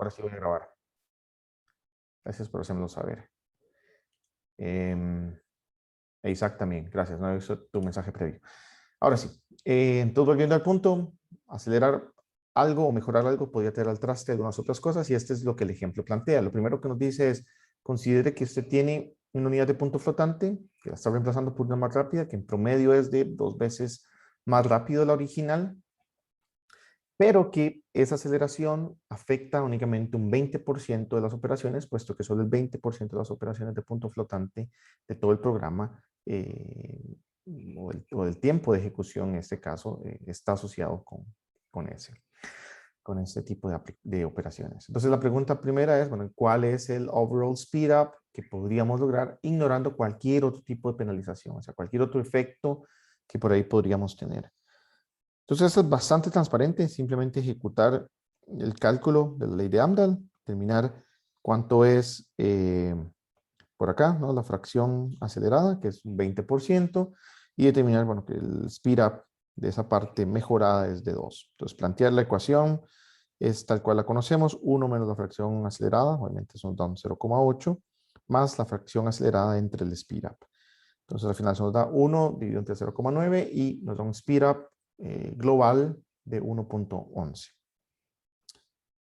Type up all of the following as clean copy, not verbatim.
Ahora sí voy a grabar. Gracias por hacérmelo saber. Isaac también, gracias. No he visto tu mensaje previo. Ahora sí. Entonces, volviendo al punto, acelerar algo o mejorar algo podría tener al traste algunas otras cosas y este es lo que el ejemplo plantea. Lo primero que nos dice es, considere que usted tiene una unidad de punto flotante que la está reemplazando por una más rápida, que en promedio es de 2 veces más rápido de la original, pero que esa aceleración afecta únicamente un 20% de las operaciones, puesto que solo el 20% de las operaciones de punto flotante de todo el programa o el tiempo de ejecución, en este caso, está asociado con ese tipo de operaciones. Entonces, la pregunta primera es, bueno, ¿cuál es el overall speed up que podríamos lograr ignorando cualquier otro tipo de penalización? O sea, cualquier otro efecto que por ahí podríamos tener. Entonces, esto es bastante transparente, simplemente ejecutar el cálculo de la ley de Amdahl, determinar cuánto es por acá, ¿no? La fracción acelerada, que es un 20%, y determinar, bueno, que el speed up de esa parte mejorada es de 2. Entonces, plantear la ecuación es tal cual la conocemos, 1 menos la fracción acelerada, obviamente son 0,8, más la fracción acelerada entre el speed up. Entonces, al final se nos da 1 dividido entre 0,9 y nos da un speed up global de 1.11.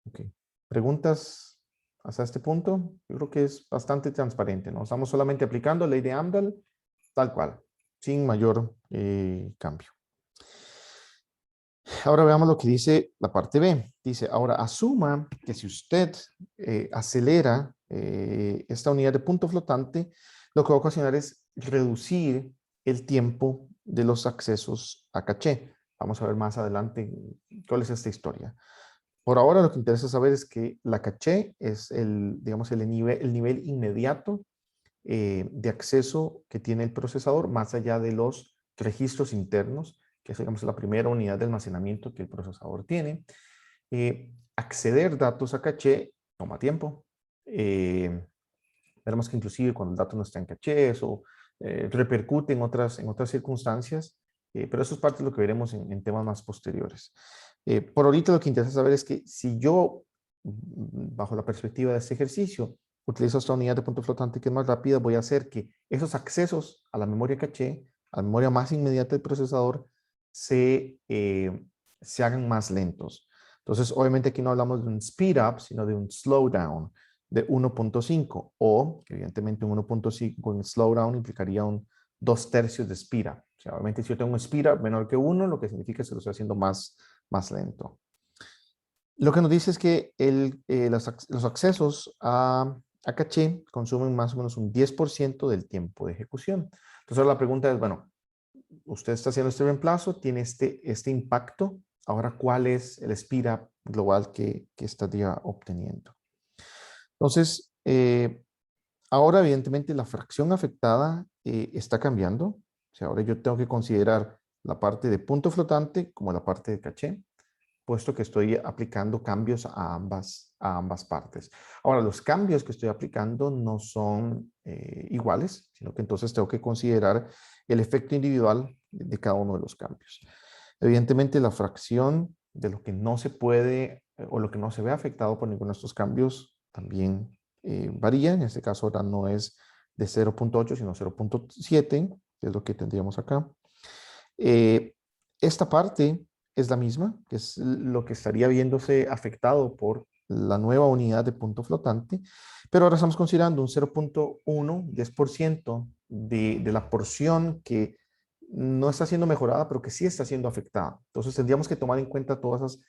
Okay. ¿Preguntas hasta este punto? Yo creo que es bastante transparente, ¿no? Estamos solamente aplicando la ley de Amdahl tal cual, sin mayor cambio. Ahora veamos lo que dice la parte B. Dice, ahora asuma que si usted acelera esta unidad de punto flotante, lo que va a ocasionar es reducir el tiempo de los accesos a caché. Vamos a ver más adelante cuál es esta historia. Por ahora lo que interesa saber es que la caché es digamos, el nivel inmediato de acceso que tiene el procesador más allá de los registros internos, que es, digamos, la primera unidad de almacenamiento que el procesador tiene. Acceder datos a caché toma tiempo. Veremos que inclusive cuando el dato no está en caché, eso repercute en otras circunstancias, pero eso es parte de lo que veremos en temas más posteriores. Por ahorita lo que interesa saber es que si yo, bajo la perspectiva de este ejercicio, utilizo esta unidad de punto flotante que es más rápida, voy a hacer que esos accesos a la memoria caché, a la memoria más inmediata del procesador, se hagan más lentos. Entonces, obviamente aquí no hablamos de un speed up, sino de un slowdown de 1.5 o, evidentemente, un 1.5 en slowdown implicaría un 2/3 de speed up. O sea, obviamente, si yo tengo un speed up menor que 1, lo que significa que se lo estoy haciendo más lento. Lo que nos dice es que los accesos a caché consumen más o menos un 10% del tiempo de ejecución. Entonces, ahora la pregunta es, bueno, usted está haciendo este reemplazo, tiene este impacto. Ahora, ¿cuál es el speed up global que estaría obteniendo? Entonces, ahora evidentemente la fracción afectada está cambiando. O sea, ahora yo tengo que considerar la parte de punto flotante como la parte de caché, puesto que estoy aplicando cambios a ambas partes. Ahora, los cambios que estoy aplicando no son iguales, sino que entonces tengo que considerar el efecto individual de cada uno de los cambios. Evidentemente, la fracción de lo que no se puede o lo que no se ve afectado por ninguno de estos cambios también varía. En este caso ahora no es de 0.8, sino 0.7, que es lo que tendríamos acá. Esta parte es la misma, que es lo que estaría viéndose afectado por la nueva unidad de punto flotante, pero ahora estamos considerando un 0.1, 10% de la porción que no está siendo mejorada, pero que sí está siendo afectada. Entonces tendríamos que tomar en cuenta todas esas,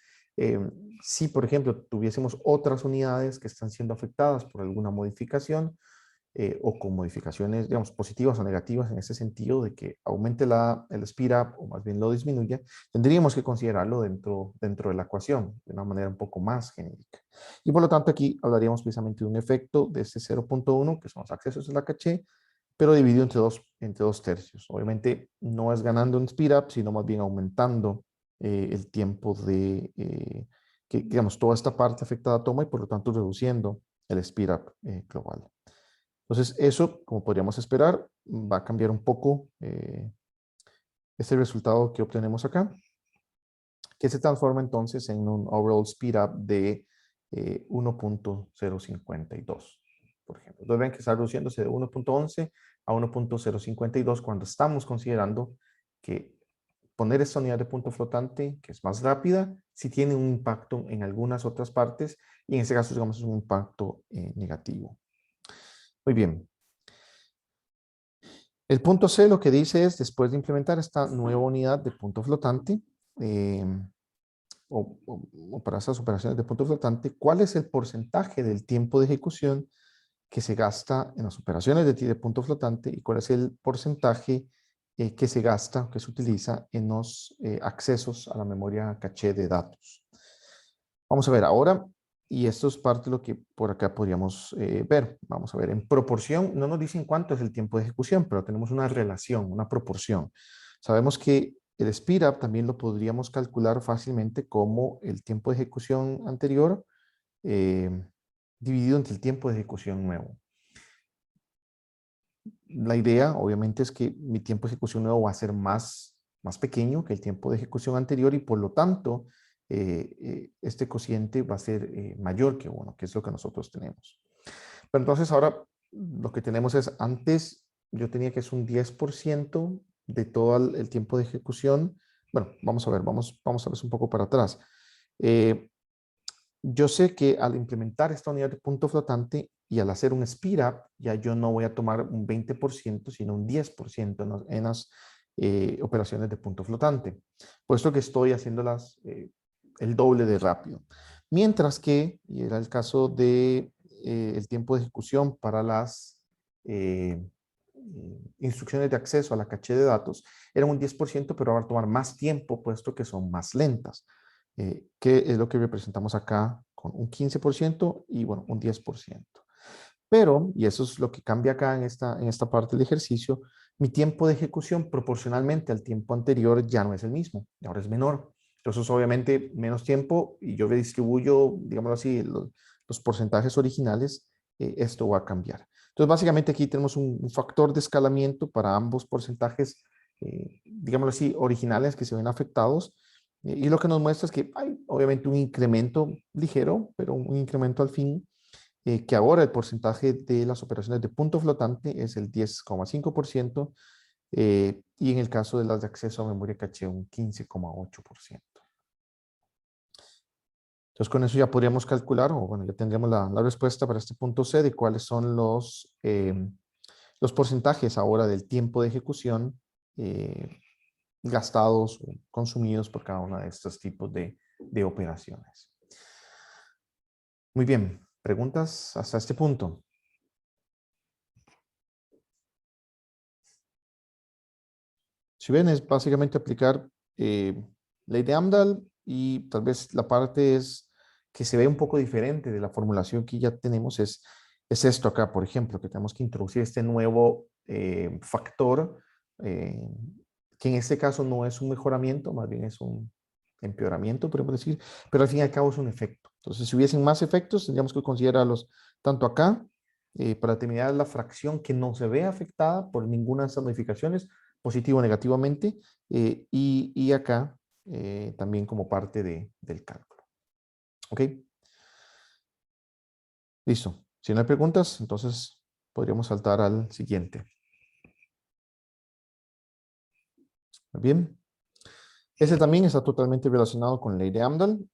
si por ejemplo tuviésemos otras unidades que están siendo afectadas por alguna modificación, o con modificaciones, digamos, positivas o negativas en ese sentido de que aumente el speed up o más bien lo disminuya, tendríamos que considerarlo dentro de la ecuación de una manera un poco más genérica. Y por lo tanto aquí hablaríamos precisamente de un efecto de este 0.1, que son los accesos a la caché, pero dividido entre dos tercios. Obviamente no es ganando en speed up, sino más bien aumentando el tiempo que, digamos, toda esta parte afectada toma y por lo tanto reduciendo el speed up global. Entonces, eso, como podríamos esperar, va a cambiar un poco este resultado que obtenemos acá, que se transforma entonces en un overall speed up de 1.052, por ejemplo. Entonces ven que está reduciéndose de 1.11 a 1.052 cuando estamos considerando que poner esta unidad de punto flotante, que es más rápida, sí tiene un impacto en algunas otras partes y en este caso, digamos, es un impacto negativo. Muy bien. El punto C lo que dice es, después de implementar esta nueva unidad de punto flotante, o para esas operaciones de punto flotante, ¿cuál es el porcentaje del tiempo de ejecución que se gasta en las operaciones de punto flotante y cuál es el porcentaje que se gasta, que se utiliza en los accesos a la memoria caché de datos? Vamos a ver ahora, y esto es parte de lo que por acá podríamos ver. Vamos a ver, en proporción, no nos dicen cuánto es el tiempo de ejecución, pero tenemos una relación, una proporción. Sabemos que el speed up también lo podríamos calcular fácilmente como el tiempo de ejecución anterior eh, dividido entre el tiempo de ejecución nuevo. La idea, obviamente, es que mi tiempo de ejecución nuevo va a ser más pequeño que el tiempo de ejecución anterior y por lo tanto, este cociente va a ser mayor que 1, que es lo que nosotros tenemos. Pero entonces ahora lo que tenemos es, antes yo tenía que es un 10% de todo el tiempo de ejecución. Bueno, vamos a ver, vamos a ver un poco para atrás. Yo sé que al implementar esta unidad de punto flotante y al hacer un speed up, ya yo no voy a tomar un 20%, sino un 10% en las operaciones de punto flotante, puesto que estoy haciéndolas el doble de rápido. Mientras que, y era el caso de el tiempo de ejecución para las instrucciones de acceso a la caché de datos, era un 10%, pero ahora tomar más tiempo, puesto que son más lentas. Que es lo que representamos acá con un 15% y bueno, un 10%. Pero, y eso es lo que cambia acá en esta parte del ejercicio, mi tiempo de ejecución proporcionalmente al tiempo anterior ya no es el mismo, ahora es menor. Entonces, obviamente, menos tiempo y yo redistribuyo, digámoslo así, los porcentajes originales, esto va a cambiar. Entonces, básicamente aquí tenemos un factor de escalamiento para ambos porcentajes, digámoslo así, originales que se ven afectados. Y lo que nos muestra es que hay obviamente un incremento ligero, pero un incremento al fin, que ahora el porcentaje de las operaciones de punto flotante es el 10,5%, y en el caso de las de acceso a memoria caché un 15,8%. Entonces con eso ya podríamos calcular, o bueno, ya tendríamos la respuesta para este punto C de cuáles son los porcentajes ahora del tiempo de ejecución gastados o consumidos por cada uno de estos tipos de operaciones. Muy bien, ¿preguntas hasta este punto? Si ven, es básicamente aplicar ley de Amdahl y tal vez la parte es que se ve un poco diferente de la formulación que ya tenemos es esto acá, por ejemplo, que tenemos que introducir este nuevo factor, eh, que en este caso no es un mejoramiento, más bien es un empeoramiento, podemos decir, pero al fin y al cabo es un efecto. Entonces, si hubiesen más efectos, tendríamos que considerarlos tanto acá, para determinar la fracción que no se ve afectada por ninguna de estas modificaciones, positivo o negativamente, y acá también como parte del cálculo. ¿Ok? Listo. Si no hay preguntas, entonces podríamos saltar al siguiente. Muy bien. Ese también está totalmente relacionado con la ley de Amdahl.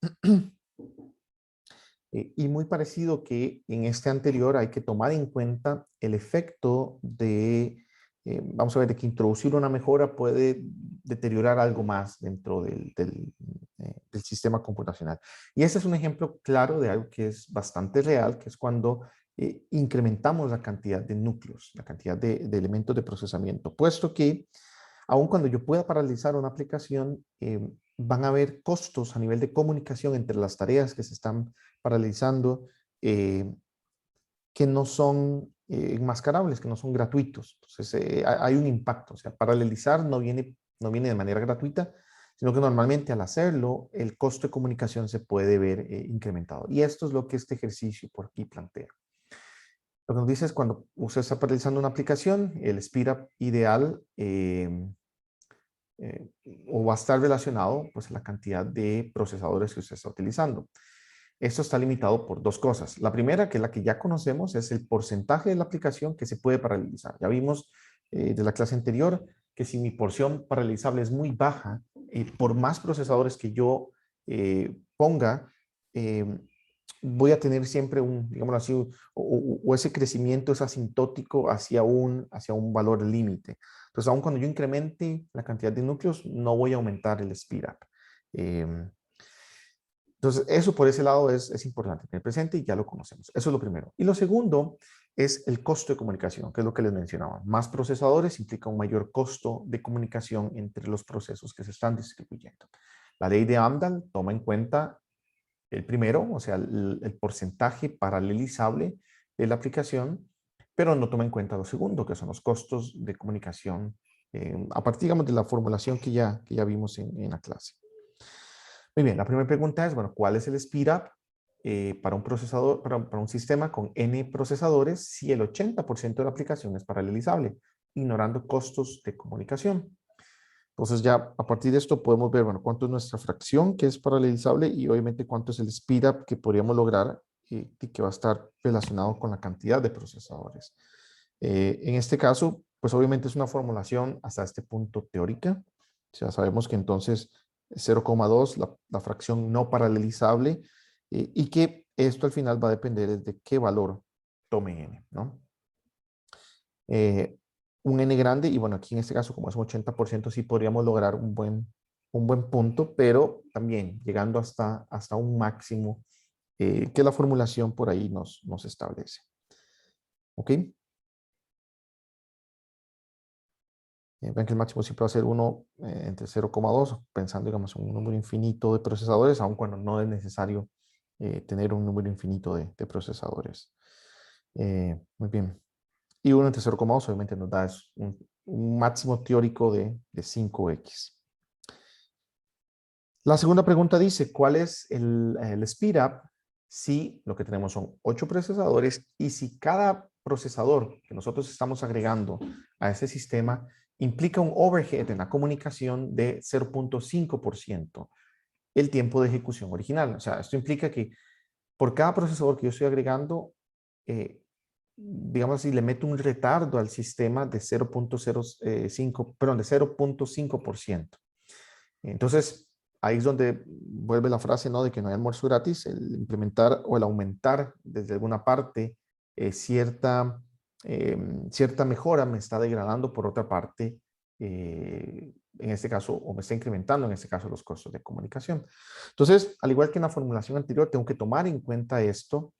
Y muy parecido que en este anterior hay que tomar en cuenta el efecto de, vamos a ver, de que introducir una mejora puede deteriorar algo más dentro del sistema computacional. Y este es un ejemplo claro de algo que es bastante real, que es cuando incrementamos la cantidad de núcleos, la cantidad de elementos de procesamiento, puesto que aun cuando yo pueda paralizar una aplicación, van a haber costos a nivel de comunicación entre las tareas que se están paralizando, que no son enmascarables, que no son gratuitos. Entonces, hay un impacto. O sea, paralelizar no viene de manera gratuita, sino que normalmente al hacerlo, el costo de comunicación se puede ver incrementado. Y esto es lo que este ejercicio por aquí plantea. Lo que nos dice es cuando usted está paralizando una aplicación, el speed-up ideal o va a estar relacionado pues a la cantidad de procesadores que usted está utilizando. esto está limitado por dos cosas. La primera, que es la que ya conocemos, es el porcentaje de la aplicación que se puede paralelizar. Ya vimos de la clase anterior que si mi porción paralelizable es muy baja, por más procesadores que yo ponga, voy a tener siempre digamos así, o ese crecimiento es asintótico hacia un valor límite. Entonces, aun cuando yo incremente la cantidad de núcleos, no voy a aumentar el speed up. Entonces, eso por ese lado es importante tener presente y ya lo conocemos. Eso es lo primero. Y lo segundo es el costo de comunicación, que es lo que les mencionaba. Más procesadores implica un mayor costo de comunicación entre los procesos que se están distribuyendo. La ley de Amdahl toma en cuenta el primero, o sea, el porcentaje paralelizable de la aplicación, pero no toma en cuenta lo segundo, que son los costos de comunicación, a partir, digamos, de la formulación que ya vimos en la clase. Muy bien, la primera pregunta es, bueno, ¿cuál es el speed up para un procesador, para un sistema con N procesadores si el 80% de la aplicación es paralelizable, ignorando costos de comunicación? Entonces ya a partir de esto podemos ver, bueno, cuánto es nuestra fracción que es paralelizable y obviamente cuánto es el speed up que podríamos lograr y que va a estar relacionado con la cantidad de procesadores. En este caso, pues obviamente es una formulación hasta este punto teórica. O sea, sabemos que entonces 0,2, la fracción no paralelizable, y que esto al final va a depender de qué valor tome n, ¿no? Un n grande, y bueno, aquí en este caso como es un 80%, sí podríamos lograr un buen punto, pero también llegando hasta un máximo que la formulación por ahí nos establece. ¿Ok? Ven que el máximo siempre va a ser 1 entre 0,2, pensando, digamos, en un número infinito de procesadores, aun cuando no es necesario tener un número infinito de procesadores. Muy bien. Y 1 entre 0,2 obviamente nos da un máximo teórico de 5x. La segunda pregunta dice, ¿cuál es el speed up si lo que tenemos son 8 procesadores y si cada procesador que nosotros estamos agregando a ese sistema implica un overhead en la comunicación de 0,5% el tiempo de ejecución original? O sea, esto implica que por cada procesador que yo estoy agregando, digamos así, le meto un retardo al sistema de 0,05, perdón, de 0,5%. Entonces, ahí es donde vuelve la frase, ¿no? De que no hay almuerzo gratis, el implementar o el aumentar desde alguna parte cierta mejora me está degradando por otra parte, en este caso, o me está incrementando en este caso los costos de comunicación. Entonces, al igual que en la formulación anterior, tengo que tomar en cuenta esto.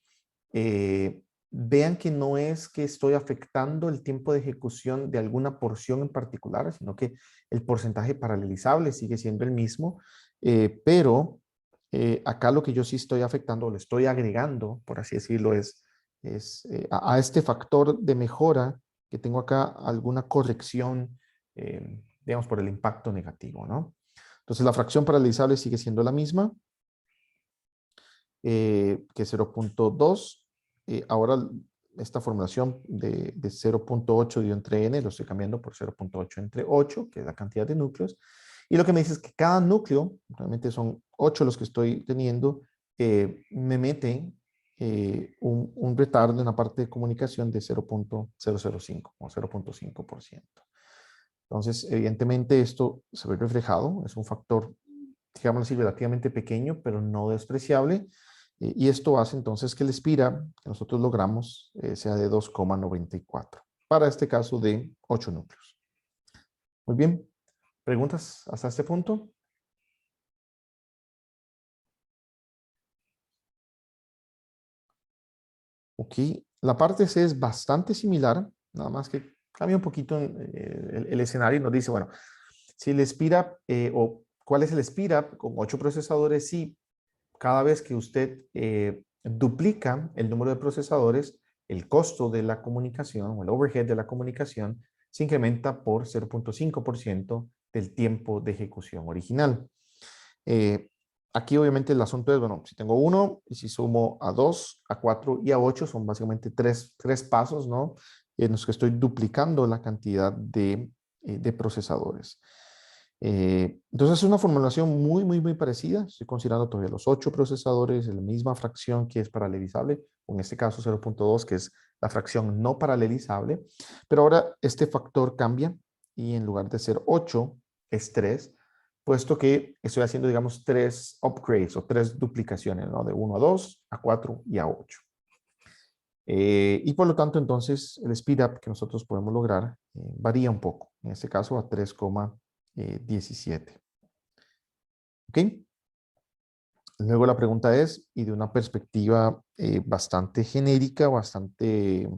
Vean que no es que estoy afectando el tiempo de ejecución de alguna porción en particular, sino que el porcentaje paralelizable sigue siendo el mismo, pero acá lo que yo sí estoy afectando, o le estoy agregando, por así decirlo, es a este factor de mejora que tengo acá alguna corrección, digamos, por el impacto negativo, ¿no? Entonces la fracción paralelizable sigue siendo la misma, que 0,2. Ahora esta formulación de 0,8 dio entre n, lo estoy cambiando por 0,8 entre 8, que es la cantidad de núcleos. Y lo que me dice es que cada núcleo, realmente son 8 los que estoy teniendo, me mete un retardo en la parte de comunicación de 0,005 o 0,5%. Entonces, evidentemente esto se ve reflejado, es un factor, digamos así, relativamente pequeño, pero no despreciable. Y esto hace entonces que el espira que nosotros logramos sea de 2,94 para este caso de 8 núcleos. Muy bien. ¿Preguntas hasta este punto? Ok. La parte C es bastante similar, nada más que cambia un poquito el escenario y nos dice, bueno, si el speed o cuál es el speed up con 8 procesadores, si cada vez que usted duplica el número de procesadores, el costo de la comunicación o el overhead de la comunicación se incrementa por 0,5% del tiempo de ejecución original. Aquí obviamente el asunto es, bueno, si tengo 1 y si sumo a 2, a 4 y a 8, son básicamente tres pasos, ¿no? En los que estoy duplicando la cantidad de procesadores. Entonces es una formulación muy parecida. Estoy considerando todavía los 8 procesadores, la misma fracción que es paralelizable, o en este caso 0.2, que es la fracción no paralelizable. Pero ahora este factor cambia y en lugar de ser 8 es 3, puesto que estoy haciendo, digamos, 3 upgrades o 3 duplicaciones, ¿no? De 1 a 2, a 4 y a 8. Y por lo tanto, entonces, el speed up que nosotros podemos lograr varía un poco. En este caso, a 3,17. ¿Ok? Luego la pregunta es, y de una perspectiva bastante genérica, bastante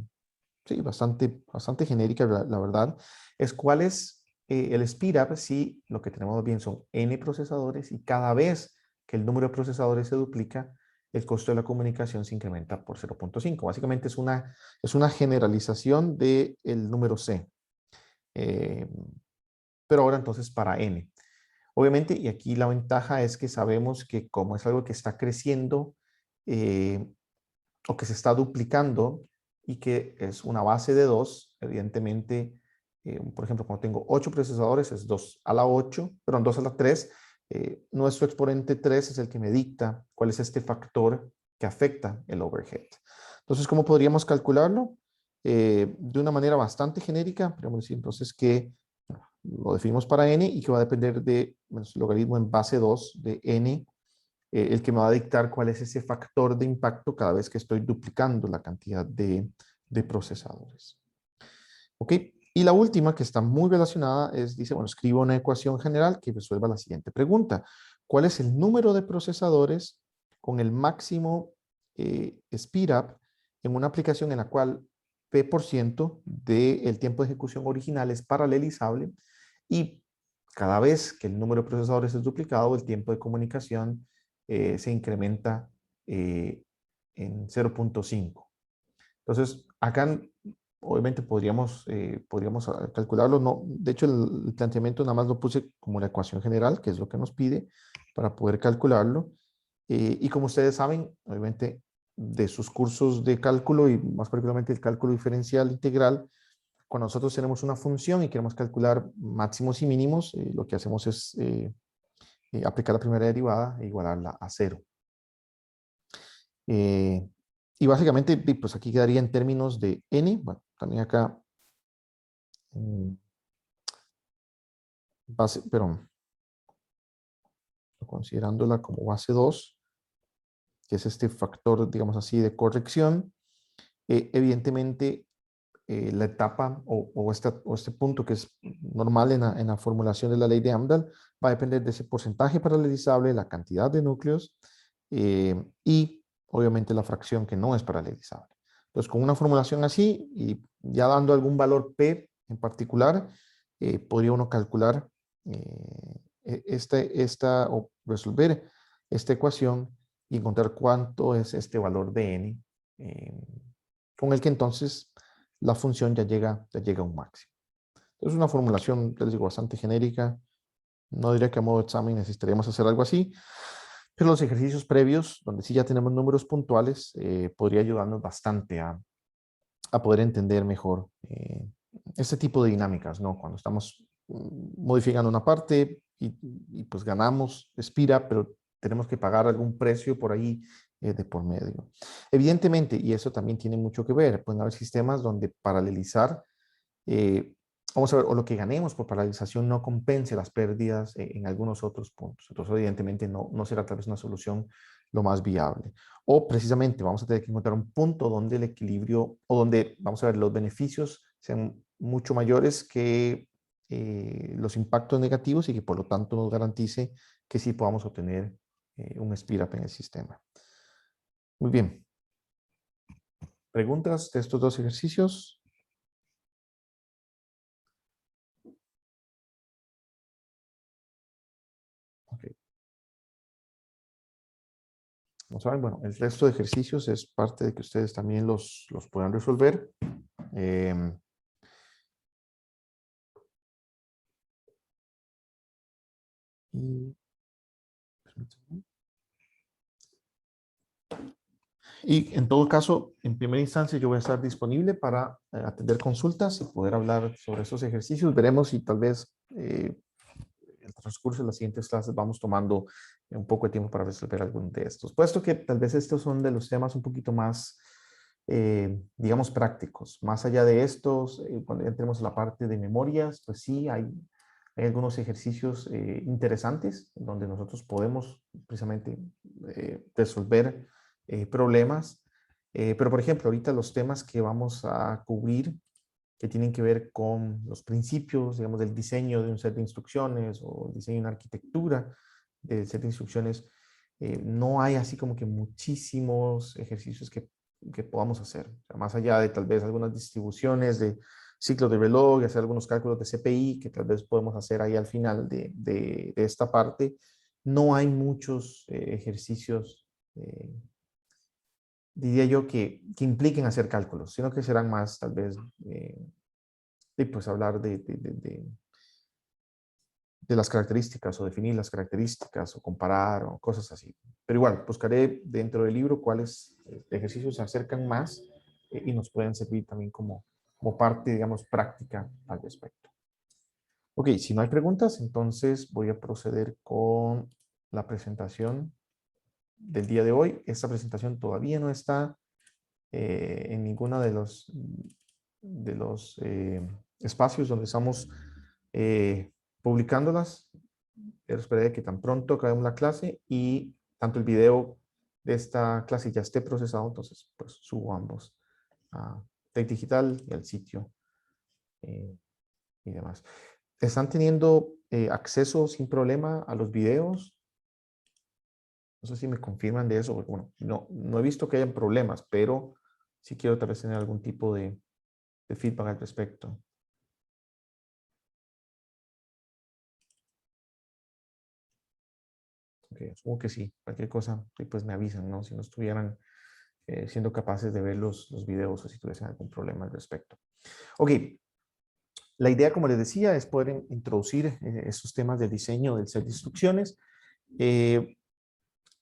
genérica, la verdad, es cuál es el speed up si lo que tenemos bien son n procesadores y cada vez que el número de procesadores se duplica, el costo de la comunicación se incrementa por 0.5. Básicamente es una generalización del número C. Pero ahora entonces para n. Obviamente, y aquí la ventaja es que sabemos que como es algo que está creciendo o que se está duplicando y que es una base de 2, evidentemente, por ejemplo, cuando tengo 8 procesadores es 2 a la 8, perdón, 2 a la 3, nuestro exponente 3 es el que me dicta cuál es este factor que afecta el overhead. Entonces, ¿cómo podríamos calcularlo? De una manera bastante genérica, podríamos decir entonces que lo definimos para n y que va a depender de logaritmo en base 2 de n, el que me va a dictar cuál es ese factor de impacto cada vez que estoy duplicando la cantidad de procesadores. ¿Ok? Y la última, que está muy relacionada, dice, bueno, escribo una ecuación general que resuelva la siguiente pregunta. ¿Cuál es el número de procesadores con el máximo speed up en una aplicación en la cual P% del tiempo de ejecución original es paralelizable y cada vez que el número de procesadores es duplicado, el tiempo de comunicación se incrementa en 0.5? Entonces, acá obviamente podríamos calcularlo. No, de hecho, el planteamiento nada más lo puse como la ecuación general, que es lo que nos pide para poder calcularlo. Y como ustedes saben, obviamente, de sus cursos de cálculo y más particularmente el cálculo diferencial integral, cuando nosotros tenemos una función y queremos calcular máximos y mínimos, lo que hacemos es aplicar la primera derivada e igualarla a 0. Y básicamente, pues aquí quedaría en términos de n. Bueno, también acá, pero considerándola como base 2, que es este factor, digamos así, de corrección, evidentemente la etapa o este punto que es normal en la formulación de la ley de Amdahl va a depender de ese porcentaje paralelizable, la cantidad de núcleos y obviamente la fracción que no es paralelizable. Entonces, con una formulación así y ya dando algún valor P en particular, podría uno calcular o resolver esta ecuación y encontrar cuánto es este valor de n, con el que entonces la función ya llega a un máximo. Es una formulación, les digo, bastante genérica. No diría que a modo de examen necesitaríamos hacer algo así, pero los ejercicios previos, donde sí ya tenemos números puntuales, podría ayudarnos bastante a poder entender mejor este tipo de dinámicas, ¿no? Cuando estamos modificando una parte y pues ganamos, expira, pero tenemos que pagar algún precio por ahí de por medio. Evidentemente, y eso también tiene mucho que ver, pueden haber sistemas donde paralelizar, vamos a ver, o lo que ganemos por paralización no compense las pérdidas en algunos otros puntos. Entonces, evidentemente, no será tal vez una solución lo más viable. O precisamente vamos a tener que encontrar un punto donde el equilibrio, o donde, vamos a ver, los beneficios sean mucho mayores que los impactos negativos y que por lo tanto nos garantice que sí podamos obtener un speed up en el sistema. Muy bien. ¿Preguntas de estos dos ejercicios? Okay. Como saben, bueno, el resto de ejercicios es parte de que ustedes también los puedan resolver. Y en todo caso, en primera instancia, yo voy a estar disponible para atender consultas y poder hablar sobre esos ejercicios. Veremos si tal vez el transcurso de las siguientes clases vamos tomando un poco de tiempo para resolver algunos de estos. Puesto que tal vez estos son de los temas un poquito más, digamos, prácticos. Más allá de estos, cuando ya entremos a la parte de memorias, pues sí, hay algunos ejercicios interesantes donde nosotros podemos precisamente resolver problemas. Pero, por ejemplo, ahorita los temas que vamos a cubrir que tienen que ver con los principios, digamos, del diseño de un set de instrucciones o el diseño de una arquitectura del set de instrucciones, no hay así como que muchísimos ejercicios que podamos hacer. O sea, más allá de tal vez algunas distribuciones de ciclo de reloj y hacer algunos cálculos de CPI que tal vez podemos hacer ahí al final de esta parte, no hay muchos ejercicios diría yo que impliquen hacer cálculos, sino que serán más tal vez pues hablar de las características o definir las características o comparar o cosas así. Pero igual, buscaré dentro del libro cuáles ejercicios se acercan más y nos pueden servir también como parte, digamos, práctica al respecto. Ok, si no hay preguntas, entonces voy a proceder con la presentación del día de hoy. Esta presentación todavía no está en ninguno de los espacios donde estamos publicándolas, pero esperaré que tan pronto acabemos la clase y tanto el video de esta clase ya esté procesado, entonces pues subo ambos a Tech Digital y al sitio y demás. ¿Están teniendo acceso sin problema a los videos? No sé si me confirman de eso, porque bueno, no he visto que hayan problemas, pero sí quiero tal vez tener algún tipo de feedback al respecto. Okay, supongo que sí, cualquier cosa, pues me avisan, ¿no? Si no estuvieran siendo capaces de ver los videos o si tuviesen algún problema al respecto. Ok, la idea, como les decía, es poder introducir esos temas de diseño del set de instrucciones,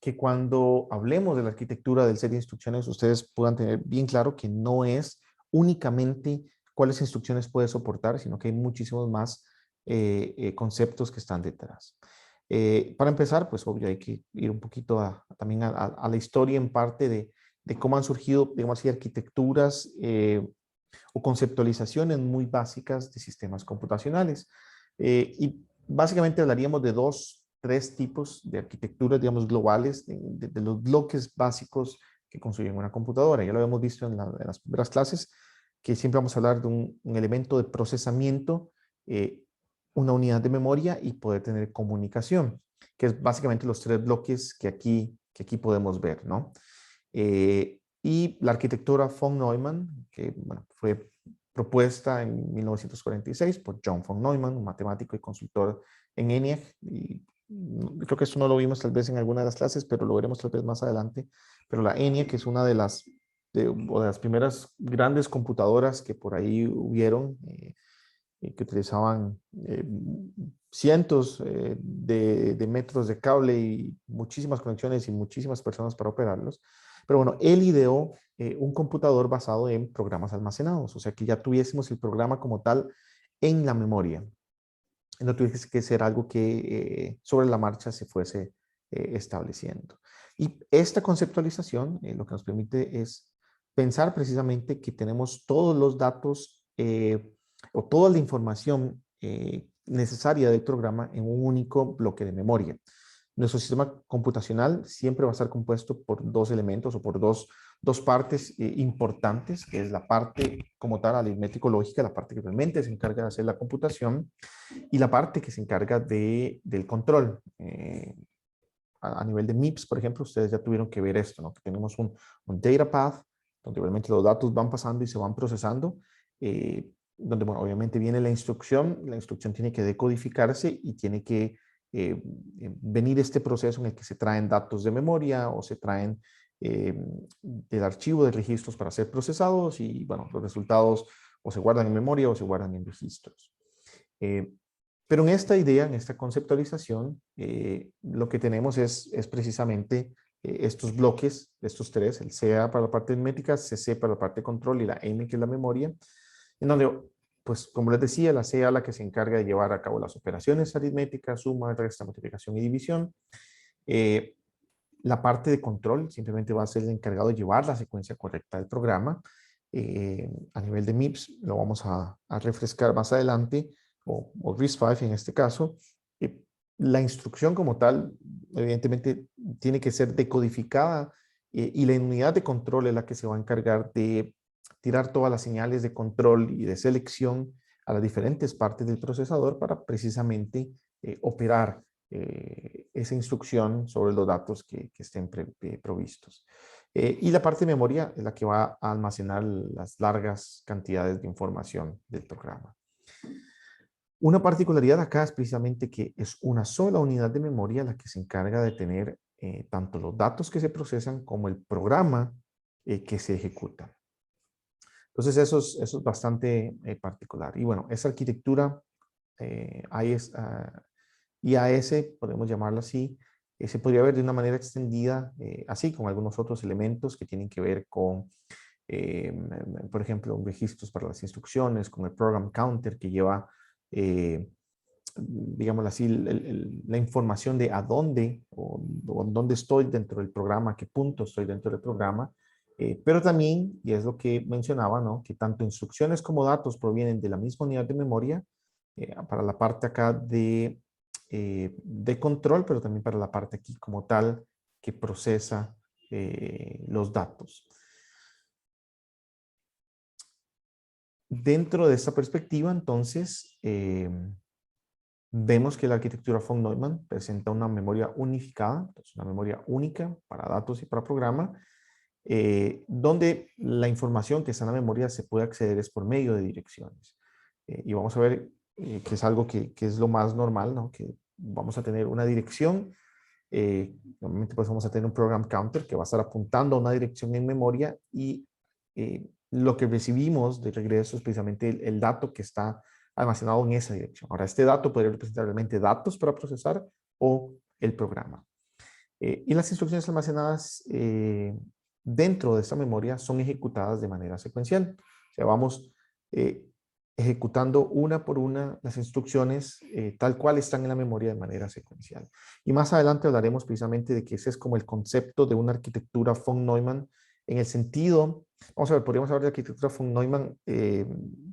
que cuando hablemos de la arquitectura del set de instrucciones, ustedes puedan tener bien claro que no es únicamente cuáles instrucciones puede soportar, sino que hay muchísimos más conceptos que están detrás. Para empezar, pues obvio hay que ir un poquito también a la historia en parte de cómo han surgido, digamos así, arquitecturas o conceptualizaciones muy básicas de sistemas computacionales. Y básicamente hablaríamos de tres tipos de arquitecturas, digamos, globales, de los bloques básicos que construyen una computadora. Ya lo hemos visto en las primeras clases, que siempre vamos a hablar de un elemento de procesamiento, una unidad de memoria y poder tener comunicación, que es básicamente los tres bloques que aquí podemos ver, ¿no? Y la arquitectura von Neumann, que bueno, fue propuesta en 1946 por John von Neumann, un matemático y consultor en ENIAC, y creo que esto no lo vimos tal vez en alguna de las clases, pero lo veremos tal vez más adelante, pero la ENIAC es una de las primeras grandes computadoras que por ahí hubieron, que utilizaban cientos de metros de cable y muchísimas conexiones y muchísimas personas para operarlos. Pero bueno, él ideó un computador basado en programas almacenados, o sea que ya tuviésemos el programa como tal en la memoria. No tuviese que ser algo que sobre la marcha se fuese estableciendo. Y esta conceptualización lo que nos permite es pensar precisamente que tenemos todos los datos o toda la información necesaria del programa en un único bloque de memoria. Nuestro sistema computacional siempre va a estar compuesto por dos elementos o por dos partes importantes, que es la parte como tal aritmético-lógica, la parte que realmente se encarga de hacer la computación, y la parte que se encarga del control. A nivel de MIPS, por ejemplo, ustedes ya tuvieron que ver esto, ¿no? Que tenemos un data path, donde realmente los datos van pasando y se van procesando, donde, bueno, obviamente viene la instrucción tiene que decodificarse y tiene que venir este proceso en el que se traen datos de memoria o se traen del archivo de registros para ser procesados y, bueno, los resultados o se guardan en memoria o se guardan en registros. Pero en esta idea, en esta conceptualización, lo que tenemos es precisamente estos bloques, estos tres, el CA para la parte aritmética, CC para la parte de control y la M que es la memoria, en donde pues como les decía, la CA la que se encarga de llevar a cabo las operaciones aritméticas, suma, resta, multiplicación y división. La parte de control simplemente va a ser el encargado de llevar la secuencia correcta del programa. A nivel de MIPS lo vamos a refrescar más adelante, o RISC-V en este caso. La instrucción como tal, evidentemente, tiene que ser decodificada y la unidad de control es la que se va a encargar de tirar todas las señales de control y de selección a las diferentes partes del procesador para precisamente operar esa instrucción sobre los datos que estén provistos. Y la parte de memoria es la que va a almacenar las largas cantidades de información del programa. Una particularidad acá es precisamente que es una sola unidad de memoria la que se encarga de tener tanto los datos que se procesan como el programa que se ejecuta. Entonces eso es bastante particular. Y bueno, esa arquitectura IAS, podemos llamarlo así, se podría ver de una manera extendida, así con algunos otros elementos que tienen que ver con, por ejemplo, registros para las instrucciones, con el program counter que lleva, digámoslo así, la información de a dónde o dónde estoy dentro del programa, a qué punto estoy dentro del programa. Pero también, y es lo que mencionaba, ¿no? Que tanto instrucciones como datos provienen de la misma unidad de memoria para la parte acá de control, pero también para la parte aquí como tal que procesa los datos. Dentro de esta perspectiva, entonces, vemos que la arquitectura von Neumann presenta una memoria unificada, entonces una memoria única para datos y para programa, donde la información que está en la memoria se puede acceder es por medio de direcciones. Y vamos a ver que es algo que es lo más normal, ¿no? Que vamos a tener una dirección, normalmente pues vamos a tener un program counter que va a estar apuntando a una dirección en memoria y lo que recibimos de regreso es precisamente el dato que está almacenado en esa dirección. Ahora, este dato podría representar realmente datos para procesar o el programa. Y las instrucciones almacenadas dentro de esta memoria son ejecutadas de manera secuencial. O sea, vamos ejecutando una por una las instrucciones tal cual están en la memoria de manera secuencial. Y más adelante hablaremos precisamente de que ese es como el concepto de una arquitectura von Neumann en el sentido, vamos a ver, podríamos hablar de arquitectura von Neumann,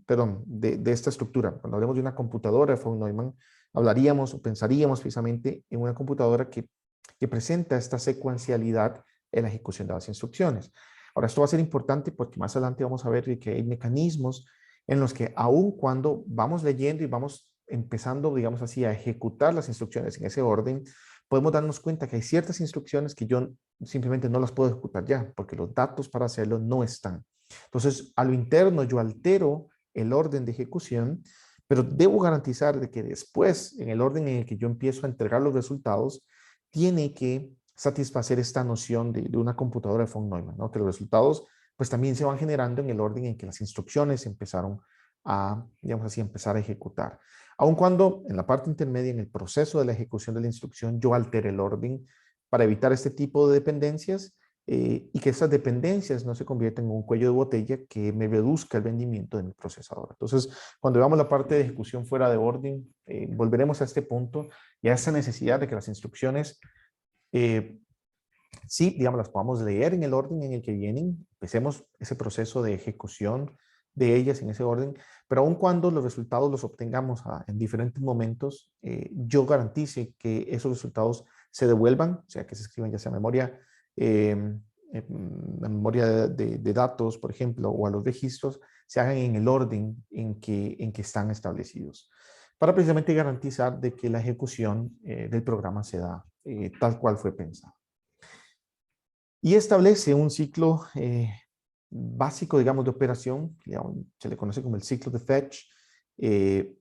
perdón, de esta estructura. Cuando hablemos de una computadora de von Neumann, hablaríamos o pensaríamos precisamente en una computadora que presenta esta secuencialidad en la ejecución de las instrucciones. Ahora, esto va a ser importante porque más adelante vamos a ver que hay mecanismos en los que aun cuando vamos leyendo y vamos empezando, digamos así, a ejecutar las instrucciones en ese orden, podemos darnos cuenta que hay ciertas instrucciones que yo simplemente no las puedo ejecutar ya, porque los datos para hacerlo no están. Entonces, a lo interno yo altero el orden de ejecución, pero debo garantizar de que después, en el orden en el que yo empiezo a entregar los resultados, tiene que satisfacer esta noción de una computadora de von Neumann, ¿no? Que los resultados pues también se van generando en el orden en que las instrucciones empezaron a, digamos así, empezar a ejecutar. Aun cuando en la parte intermedia, en el proceso de la ejecución de la instrucción, yo altere el orden para evitar este tipo de dependencias y que esas dependencias no se conviertan en un cuello de botella que me reduzca el rendimiento de mi procesador. Entonces, cuando veamos la parte de ejecución fuera de orden, volveremos a este punto y a esa necesidad de que las instrucciones sí, digamos, las podamos leer en el orden en el que vienen, empecemos ese proceso de ejecución de ellas en ese orden, pero aun cuando los resultados los obtengamos en diferentes momentos, yo garantice que esos resultados se devuelvan, o sea, que se escriban ya sea memoria, memoria de datos, por ejemplo, o a los registros, se hagan en el orden en que están establecidos, para precisamente garantizar de que la ejecución del programa se da tal cual fue pensado. Y establece un ciclo básico, digamos, de operación, que se le conoce como el ciclo de fetch, que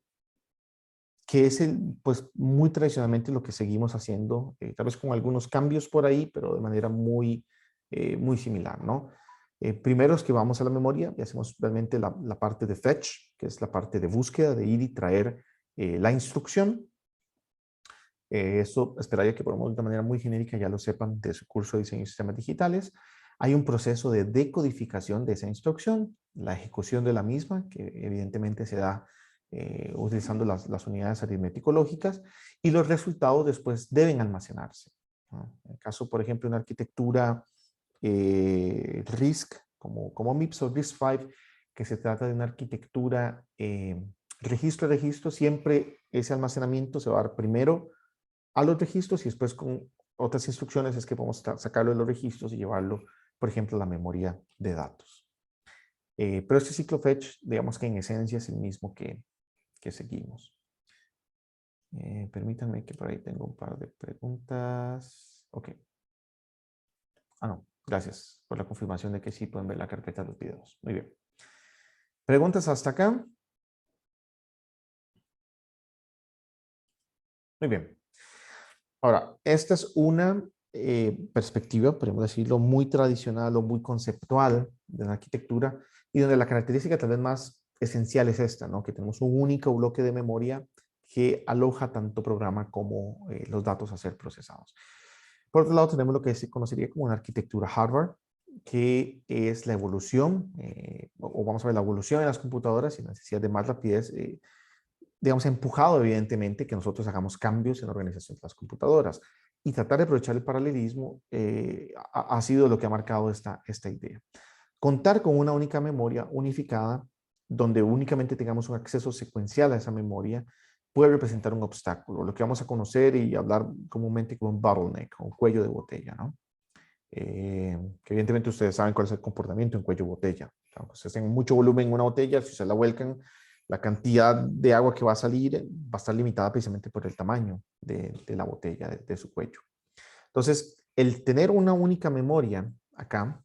es pues muy tradicionalmente lo que seguimos haciendo, tal vez con algunos cambios por ahí, pero de manera muy similar, ¿no? Primero es que vamos a la memoria y hacemos realmente la parte de fetch, que es la parte de búsqueda, de ir y traer la instrucción. Esto esperaría que por de manera muy genérica ya lo sepan de su curso de diseño de sistemas digitales. Hay un proceso de decodificación de esa instrucción, la ejecución de la misma, que evidentemente se da utilizando las unidades aritmético-lógicas, y los resultados después deben almacenarse, ¿no? En el caso, por ejemplo, de una arquitectura RISC, como MIPS o RISC-V, que se trata de una arquitectura registro a registro, siempre ese almacenamiento se va a dar primero a los registros y después con otras instrucciones es que podemos sacarlo de los registros y llevarlo, por ejemplo, a la memoria de datos. Pero este ciclo fetch, digamos que en esencia es el mismo que seguimos. Permítanme que por ahí tengo un par de preguntas. Ok. No, gracias por la confirmación de que sí pueden ver la carpeta de los videos. Muy bien. ¿Preguntas hasta acá? Muy bien. Ahora, esta es una perspectiva, podemos decirlo, muy tradicional o muy conceptual de la arquitectura y donde la característica tal vez más esencial es esta, ¿no? Que tenemos un único bloque de memoria que aloja tanto programa como los datos a ser procesados. Por otro lado, tenemos lo que se conocería como una arquitectura hardware, que es la evolución, o vamos a ver la evolución de las computadoras y la necesidad de más rapidez, digamos, empujado evidentemente que nosotros hagamos cambios en la organización de las computadoras. Y tratar de aprovechar el paralelismo ha sido lo que ha marcado esta idea. Contar con una única memoria unificada, donde únicamente tengamos un acceso secuencial a esa memoria, puede representar un obstáculo, lo que vamos a conocer y hablar comúnmente como un bottleneck, un cuello de botella, ¿no? Que evidentemente ustedes saben cuál es el comportamiento en cuello de botella. Aunque ustedes tengan mucho volumen en una botella, si se la vuelcan, la cantidad de agua que va a salir va a estar limitada precisamente por el tamaño de la botella, de su cuello. Entonces, el tener una única memoria acá,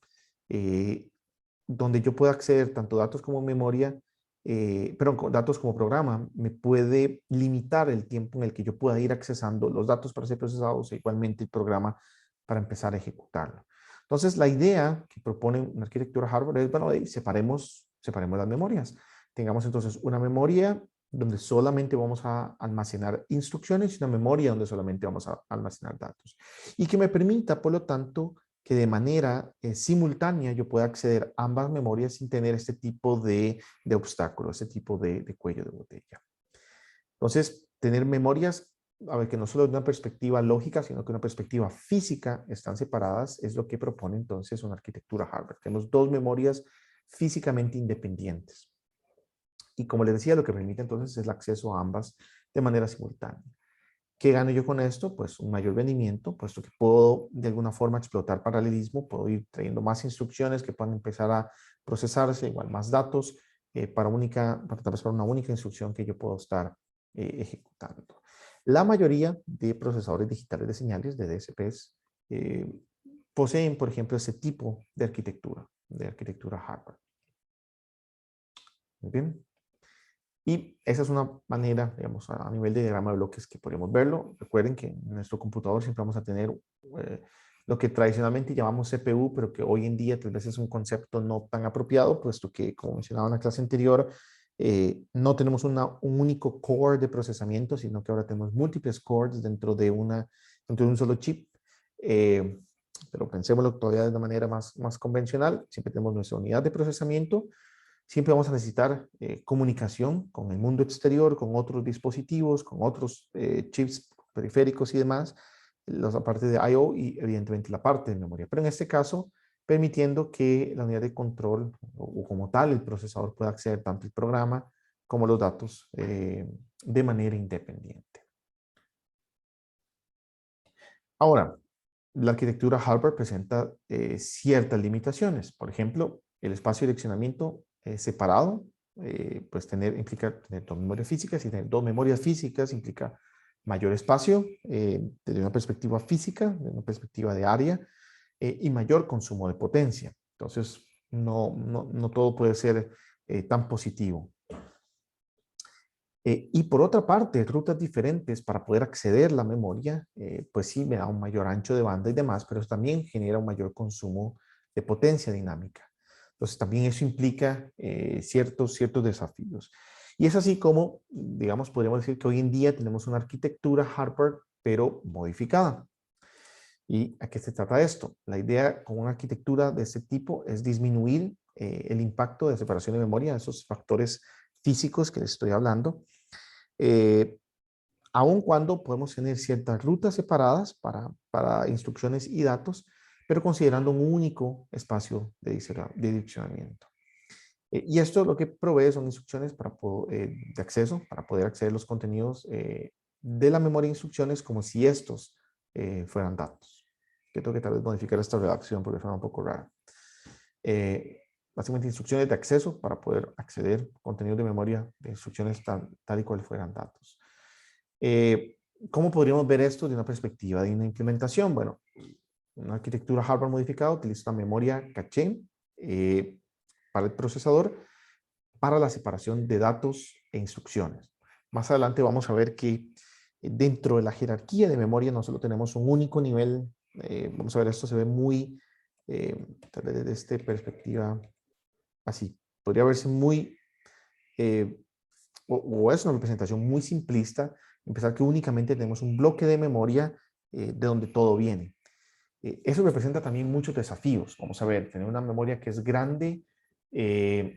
donde yo pueda acceder tanto datos como memoria, perdón, datos como programa, me puede limitar el tiempo en el que yo pueda ir accesando los datos para ser procesados e igualmente el programa para empezar a ejecutarlo. Entonces, la idea que propone una arquitectura hardware es, bueno, separemos las memorias. Tengamos entonces una memoria donde solamente vamos a almacenar instrucciones y una memoria donde solamente vamos a almacenar datos. Y que me permita, por lo tanto, que de manera simultánea yo pueda acceder a ambas memorias sin tener este tipo de obstáculo, este tipo de cuello de botella. Entonces, tener memorias, a ver, que no solo de una perspectiva lógica, sino que una perspectiva física están separadas, es lo que propone entonces una arquitectura hardware. Tenemos dos memorias físicamente independientes. Y como les decía, lo que permite entonces es el acceso a ambas de manera simultánea. ¿Qué gano yo con esto? Pues un mayor rendimiento, puesto que puedo de alguna forma explotar paralelismo, puedo ir trayendo más instrucciones que puedan empezar a procesarse, igual más datos para una única instrucción que yo puedo estar ejecutando. La mayoría de procesadores digitales de señales, de DSPs, poseen, por ejemplo, ese tipo de arquitectura hardware. Muy bien. Y esa es una manera, digamos, a nivel de diagrama de bloques que podríamos verlo. Recuerden que en nuestro computador siempre vamos a tener lo que tradicionalmente llamamos CPU, pero que hoy en día tal vez es un concepto no tan apropiado, puesto que, como mencionaba en la clase anterior, no tenemos un único core de procesamiento, sino que ahora tenemos múltiples cores dentro de un solo chip. Pero pensémoslo todavía de una manera más convencional. Siempre tenemos nuestra unidad de procesamiento. Siempre vamos a necesitar comunicación con el mundo exterior, con otros dispositivos, con otros chips periféricos y demás, la parte de I/O y evidentemente la parte de memoria. Pero en este caso, permitiendo que la unidad de control o como tal el procesador pueda acceder tanto al programa como los datos de manera independiente. Ahora, la arquitectura hardware presenta ciertas limitaciones. Por ejemplo, el espacio de direccionamiento separado, pues implica tener dos memorias físicas, y tener dos memorias físicas implica mayor espacio desde una perspectiva física, desde una perspectiva de área, y mayor consumo de potencia. Entonces, no todo puede ser tan positivo. Y por otra parte, rutas diferentes para poder acceder a la memoria, pues sí me da un mayor ancho de banda y demás, pero eso también genera un mayor consumo de potencia dinámica. Entonces también eso implica ciertos desafíos. Y es así como, digamos, podríamos decir que hoy en día tenemos una arquitectura hardware, pero modificada. ¿Y a qué se trata esto? La idea con una arquitectura de este tipo es disminuir el impacto de separación de memoria, esos factores físicos que les estoy hablando, eh, aun cuando podemos tener ciertas rutas separadas para instrucciones y datos, pero considerando un único espacio de direccionamiento. Y esto lo que provee son instrucciones de acceso, para poder acceder a los contenidos de la memoria de instrucciones como si estos fueran datos. Yo tengo que tal vez modificar esta redacción porque suena un poco rara. Básicamente instrucciones de acceso para poder acceder a contenidos de memoria de instrucciones tal y cual fueran datos. ¿Cómo podríamos ver esto de una perspectiva de una implementación? Bueno, una arquitectura hardware modificada utiliza una memoria caché para el procesador para la separación de datos e instrucciones. Más adelante vamos a ver que dentro de la jerarquía de memoria no solo tenemos un único nivel, vamos a ver, esto se ve muy, tal vez desde esta perspectiva así, podría verse muy, eh, o es una representación muy simplista, empezar que únicamente tenemos un bloque de memoria de donde todo viene. Eso representa también muchos desafíos. Vamos a ver, tener una memoria que es grande, eh,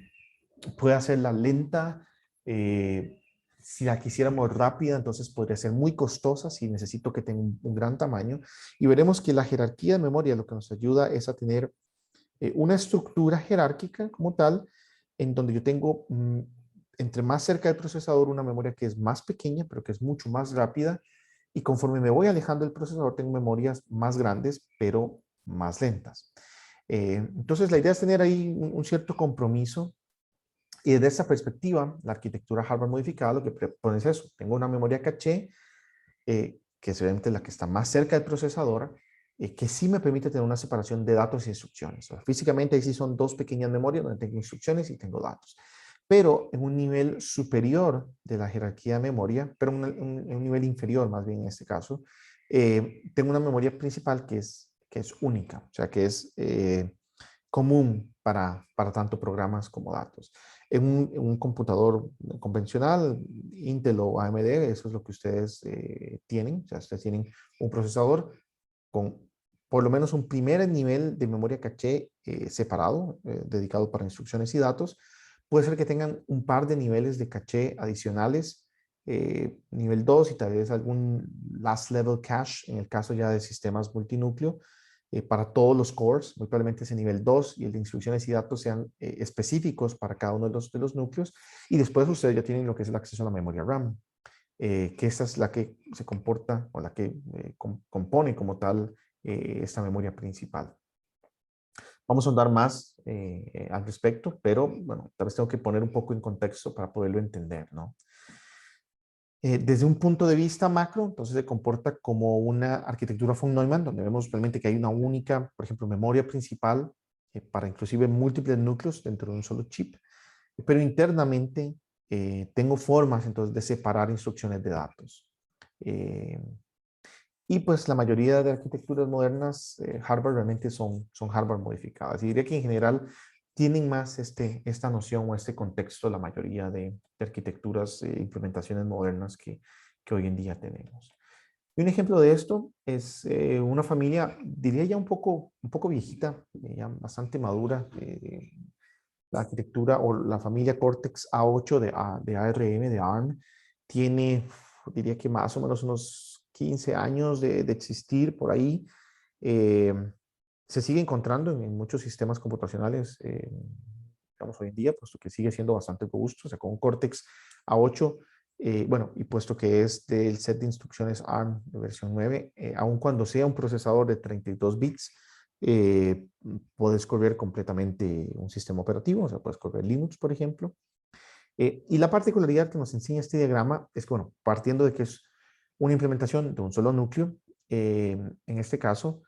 puede hacerla lenta. Si la quisiéramos rápida, entonces podría ser muy costosa si necesito que tenga un gran tamaño. Y veremos que la jerarquía de memoria lo que nos ayuda es a tener una estructura jerárquica como tal, en donde yo tengo entre más cerca del procesador una memoria que es más pequeña, pero que es mucho más rápida. Y conforme me voy alejando del procesador, tengo memorias más grandes, pero más lentas. Entonces, la idea es tener ahí un cierto compromiso y desde esa perspectiva, la arquitectura hardware modificada lo que propone es eso. Tengo una memoria caché, que es obviamente la que está más cerca del procesador, que sí me permite tener una separación de datos e instrucciones. O sea, físicamente ahí sí son dos pequeñas memorias donde tengo instrucciones y tengo datos. Pero en un nivel superior de la jerarquía de memoria, pero en un nivel inferior más bien en este caso, tengo una memoria principal que es única, o sea, que es común para tanto programas como datos. En un computador convencional, Intel o AMD, eso es lo que ustedes tienen. O sea, ustedes tienen un procesador con por lo menos un primer nivel de memoria caché separado, dedicado para instrucciones y datos. Puede ser que tengan un par de niveles de caché adicionales, nivel 2 y tal vez algún last level cache en el caso ya de sistemas multinúcleo para todos los cores. Muy probablemente ese nivel 2 y el de instrucciones y datos sean específicos para cada uno de los núcleos. Y después ustedes ya tienen lo que es el acceso a la memoria RAM, que esta es la que se comporta o la que compone como tal esta memoria principal. Vamos a andar más al respecto, pero bueno, tal vez tengo que poner un poco en contexto para poderlo entender, ¿no? Desde un punto de vista macro, entonces se comporta como una arquitectura von Neumann, donde vemos realmente que hay una única, por ejemplo, memoria principal para inclusive múltiples núcleos dentro de un solo chip, pero internamente tengo formas entonces de separar instrucciones de datos. Eh, y pues la mayoría de arquitecturas modernas, hardware realmente son hardware modificadas. Y diría que en general tienen más esta noción o este contexto la mayoría de arquitecturas e implementaciones modernas que hoy en día tenemos. Y un ejemplo de esto es una familia, diría ya un poco viejita, ya bastante madura, la arquitectura o la familia Cortex A8 de ARM, de ARM, tiene, diría que más o menos unos 15 años de existir por ahí. Eh, Se sigue encontrando en muchos sistemas computacionales, digamos, hoy en día, puesto que sigue siendo bastante robusto. O sea, con un Cortex A8, bueno, y puesto que es del set de instrucciones ARM de versión 9, aun cuando sea un procesador de 32 bits, eh, puedes correr completamente un sistema operativo, o sea, puedes correr Linux, por ejemplo. Y la particularidad que nos enseña este diagrama es que, bueno, partiendo de que es una implementación de un solo núcleo, en este caso,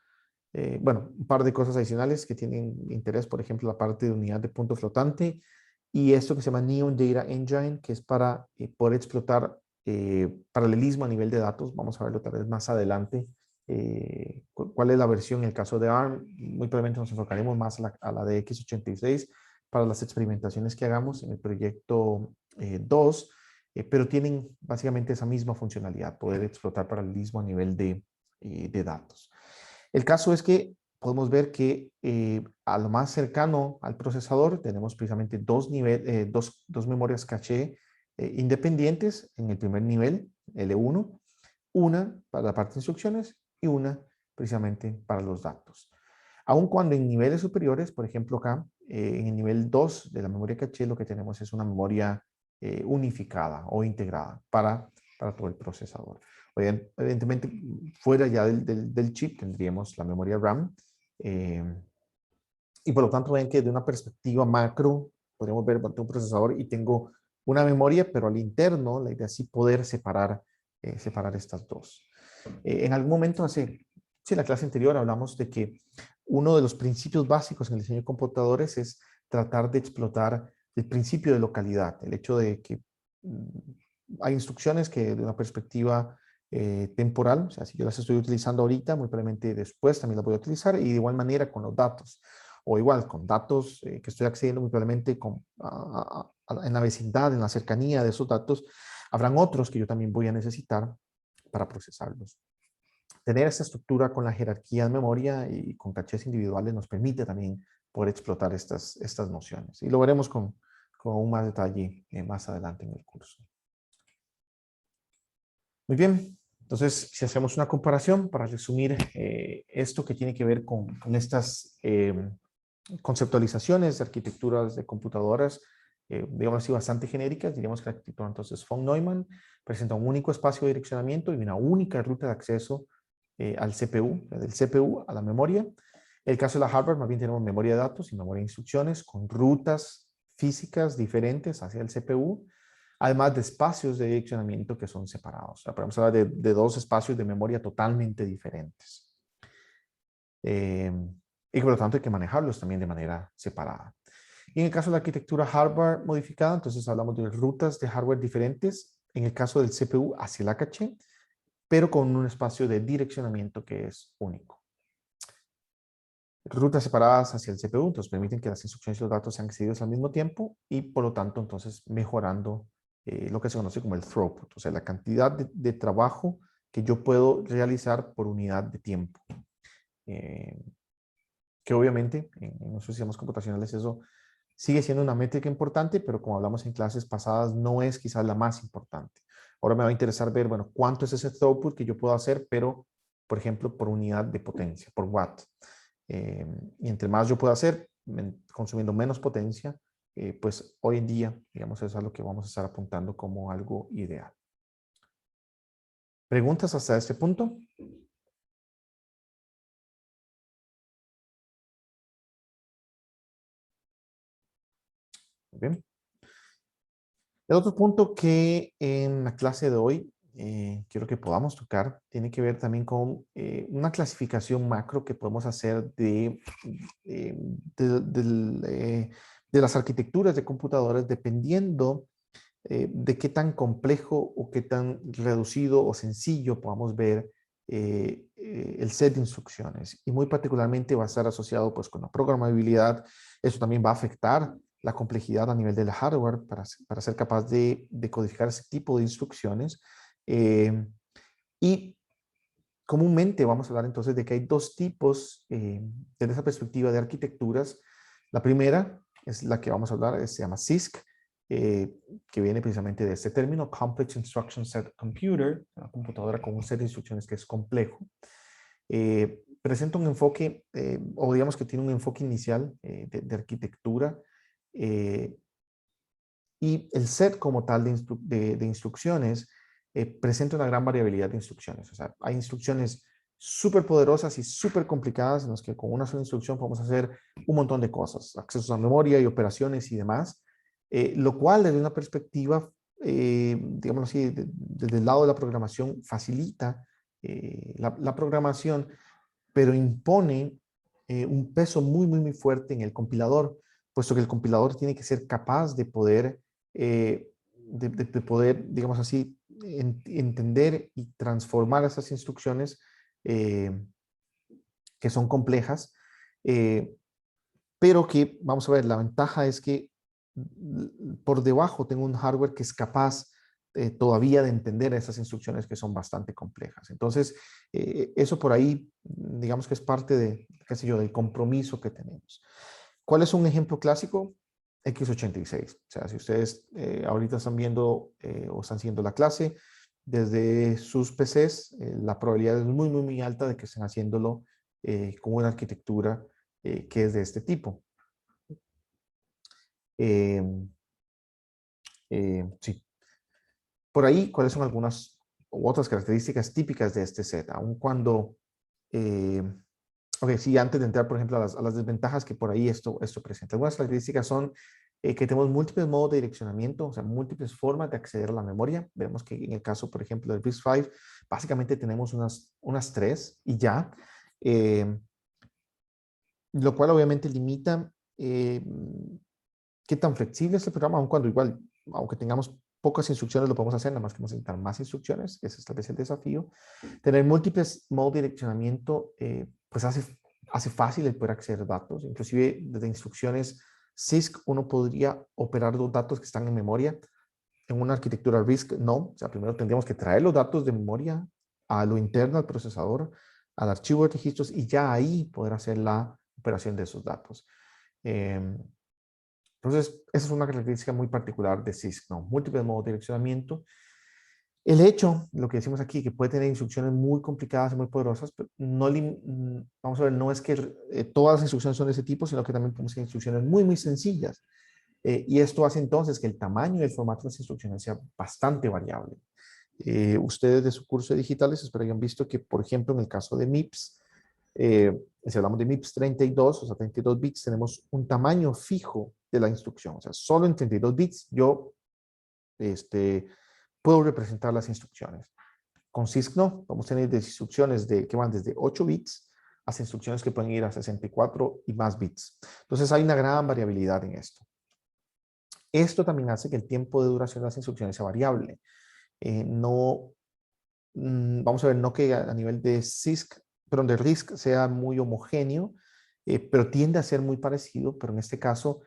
bueno, un par de cosas adicionales que tienen interés, por ejemplo, la parte de unidad de punto flotante y esto que se llama Neon Data Engine, que es para poder explotar paralelismo a nivel de datos. Vamos a verlo tal vez más adelante. ¿Cuál es la versión en el caso de ARM? Muy probablemente nos enfocaremos más a la de x86 para las experimentaciones que hagamos en el proyecto 2, pero tienen básicamente esa misma funcionalidad, poder explotar paralelismo a nivel de datos. El caso es que podemos ver que a lo más cercano al procesador tenemos precisamente dos memorias caché independientes en el primer nivel, L1, una para la parte de instrucciones y una precisamente para los datos. Aun cuando en niveles superiores, por ejemplo acá, en el nivel 2 de la memoria caché, lo que tenemos es una memoria unificada o integrada para todo el procesador. Evidentemente, fuera ya del chip tendríamos la memoria RAM. eh, y por lo tanto, ven que de una perspectiva macro, podríamos ver, bueno, tengo un procesador y tengo una memoria, pero al interno, la idea es sí poder separar estas dos. En algún momento, en la clase anterior hablamos de que uno de los principios básicos en el diseño de computadores es tratar de explotar el principio de localidad, el hecho de que hay instrucciones que de una perspectiva temporal, o sea, si yo las estoy utilizando ahorita, muy probablemente después también las voy a utilizar, y de igual manera con los datos, o igual con datos que estoy accediendo muy probablemente en la vecindad, en la cercanía de esos datos, habrán otros que yo también voy a necesitar para procesarlos. Tener esta estructura con la jerarquía de memoria y con cachés individuales nos permite también poder explotar estas nociones. Y lo veremos con aún más detalle más adelante en el curso. Muy bien, entonces si hacemos una comparación para resumir esto que tiene que ver con estas conceptualizaciones de arquitecturas de computadoras, digamos así, bastante genéricas, diríamos que la arquitectura entonces von Neumann presenta un único espacio de direccionamiento y una única ruta de acceso al CPU, del CPU a la memoria. En el caso de la hardware, más bien tenemos memoria de datos y memoria de instrucciones con rutas físicas diferentes hacia el CPU, además de espacios de direccionamiento que son separados. O sea, podemos hablar de dos espacios de memoria totalmente diferentes. Y por lo tanto hay que manejarlos también de manera separada. Y en el caso de la arquitectura hardware modificada, entonces hablamos de rutas de hardware diferentes, en el caso del CPU hacia la caché, pero con un espacio de direccionamiento que es único. Rutas separadas hacia el CPU, entonces permiten que las instrucciones y los datos sean accedidos al mismo tiempo y por lo tanto entonces mejorando lo que se conoce como el throughput, o sea, la cantidad de trabajo que yo puedo realizar por unidad de tiempo. Que obviamente en nuestros sistemas computacionales eso sigue siendo una métrica importante, pero como hablamos en clases pasadas, no es quizás la más importante. Ahora me va a interesar ver, bueno, cuánto es ese throughput que yo puedo hacer, pero, por ejemplo, por unidad de potencia, por watt. Y entre más yo pueda hacer, consumiendo menos potencia, pues hoy en día, digamos, eso es a lo que vamos a estar apuntando como algo ideal. ¿Preguntas hasta este punto? Muy bien. El otro punto que en la clase de hoy quiero que podamos tocar tiene que ver también con una clasificación macro que podemos hacer eh, de, del, de las arquitecturas de computadoras dependiendo de qué tan complejo o qué tan reducido o sencillo podamos ver el set de instrucciones. Y muy particularmente va a estar asociado pues con la programabilidad. Eso también va a afectar la complejidad a nivel del hardware para ser capaz de codificar ese tipo de instrucciones. Y comúnmente vamos a hablar entonces de que hay dos tipos desde esa perspectiva de arquitecturas. La primera es la que vamos a hablar, se llama CISC, que viene precisamente de este término, Complex Instruction Set Computer, una computadora con un set de instrucciones que es complejo. Presenta un enfoque, o digamos que tiene un enfoque inicial de arquitectura, y el set como tal de instrucciones presenta una gran variabilidad de instrucciones. O sea, hay instrucciones súper poderosas y súper complicadas en las que con una sola instrucción podemos hacer un montón de cosas, accesos a memoria y operaciones y demás, lo cual desde una perspectiva, digamos así, desde el lado de la programación facilita la programación, pero impone un peso muy fuerte en el compilador, puesto que el compilador tiene que ser capaz de poder, poder digamos así, entender y transformar esas instrucciones que son complejas, pero que, vamos a ver, la ventaja es que por debajo tengo un hardware que es capaz todavía de entender esas instrucciones que son bastante complejas. Entonces, eso por ahí, digamos que es parte de, qué sé yo, del compromiso que tenemos. ¿Cuál es un ejemplo clásico? X86. O sea, si ustedes ahorita están viendo o están siguiendo la clase desde sus PCs, la probabilidad es muy, muy, muy alta de que estén haciéndolo con una arquitectura que es de este tipo. Eh, sí. Por ahí, ¿cuáles son algunas u otras características típicas de este set? Aun cuando, eh, ok, sí, antes de entrar, por ejemplo, a las desventajas que por ahí esto presenta. Algunas características son que tenemos múltiples modos de direccionamiento, o sea, múltiples formas de acceder a la memoria. Vemos que en el caso, por ejemplo, del RISC-V, básicamente tenemos unas tres y ya, eh, lo cual obviamente limita qué tan flexible es el programa, aun cuando igual, aunque tengamos pocas instrucciones, lo podemos hacer, nada más que necesitar más instrucciones, ese es tal vez el desafío. Tener múltiples modos de direccionamiento, pues hace fácil el poder acceder a datos, inclusive desde instrucciones CISC uno podría operar los datos que están en memoria. En una arquitectura RISC no, o sea, primero tendríamos que traer los datos de memoria a lo interno al procesador, al archivo de registros y ya ahí poder hacer la operación de esos datos. Entonces, esa es una característica muy particular de CISC, ¿no? Múltiples modos de direccionamiento. El hecho, lo que decimos aquí, que puede tener instrucciones muy complicadas y muy poderosas, pero no, vamos a ver, no es que todas las instrucciones son de ese tipo, sino que también podemos tener instrucciones muy, muy sencillas. Y esto hace entonces que el tamaño y el formato de las instrucciones sea bastante variable. Ustedes de su curso de digitales espero hayan visto que, por ejemplo, en el caso de MIPS, si hablamos de MIPS 32, o sea, 32 bits, tenemos un tamaño fijo de la instrucción. O sea, solo en 32 bits yo puedo representar las instrucciones. Con CISC no, vamos a tener instrucciones que van desde 8 bits hasta instrucciones que pueden ir a 64 y más bits. Entonces hay una gran variabilidad en esto. Esto también hace que el tiempo de duración de las instrucciones sea variable. No, vamos a ver, no que a nivel de CISC, pero de RISC sea muy homogéneo, pero tiende a ser muy parecido, pero en este caso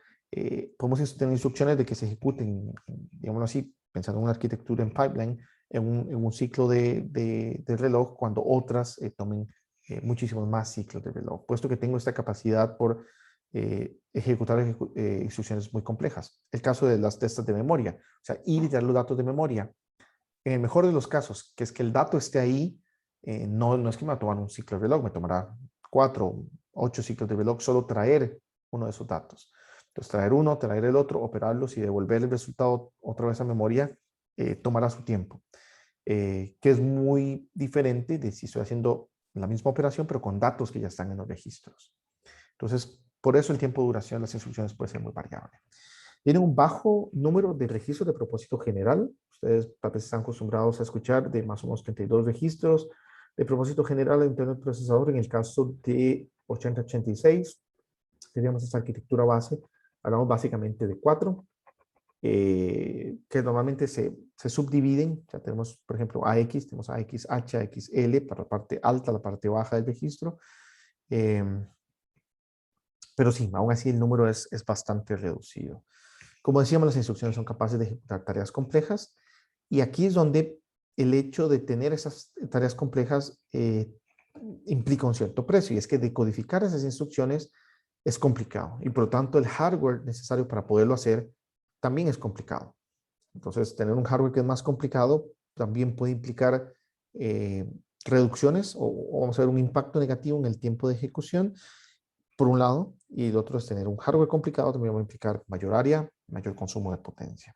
podemos tener instrucciones de que se ejecuten, digámoslo así, pensando en una arquitectura en pipeline, en un ciclo de reloj, cuando otras tomen muchísimos más ciclos de reloj, puesto que tengo esta capacidad por ejecutar instrucciones muy complejas. El caso de las testas de memoria, o sea, ir y dar los datos de memoria. En el mejor de los casos, que es que el dato esté ahí, no es que me va a tomar un ciclo de reloj, me tomará 4, 8 ciclos de reloj solo traer uno de esos datos. Entonces, traer uno, traer el otro, operarlos y devolver el resultado otra vez a memoria, tomará su tiempo, que es muy diferente de si estoy haciendo la misma operación, pero con datos que ya están en los registros. Entonces, por eso el tiempo de duración de las instrucciones puede ser muy variable. Tiene un bajo número de registros de propósito general. Ustedes tal vez están acostumbrados a escuchar de más o menos 32 registros de propósito general dentro del procesador. En el caso de 8086, teníamos esta arquitectura base. Hablamos básicamente de 4, que normalmente se subdividen. Ya tenemos, por ejemplo, AX, tenemos AXH, AXL para la parte alta, la parte baja del registro. Pero sí, aún así el número es bastante reducido. Como decíamos, las instrucciones son capaces de ejecutar tareas complejas y aquí es donde el hecho de tener esas tareas complejas implica un cierto precio y es que decodificar esas instrucciones es complicado y por lo tanto el hardware necesario para poderlo hacer también es complicado. Entonces, tener un hardware que es más complicado también puede implicar reducciones o vamos a ver un impacto negativo en el tiempo de ejecución por un lado, y el otro es tener un hardware complicado, también va a implicar mayor área, mayor consumo de potencia.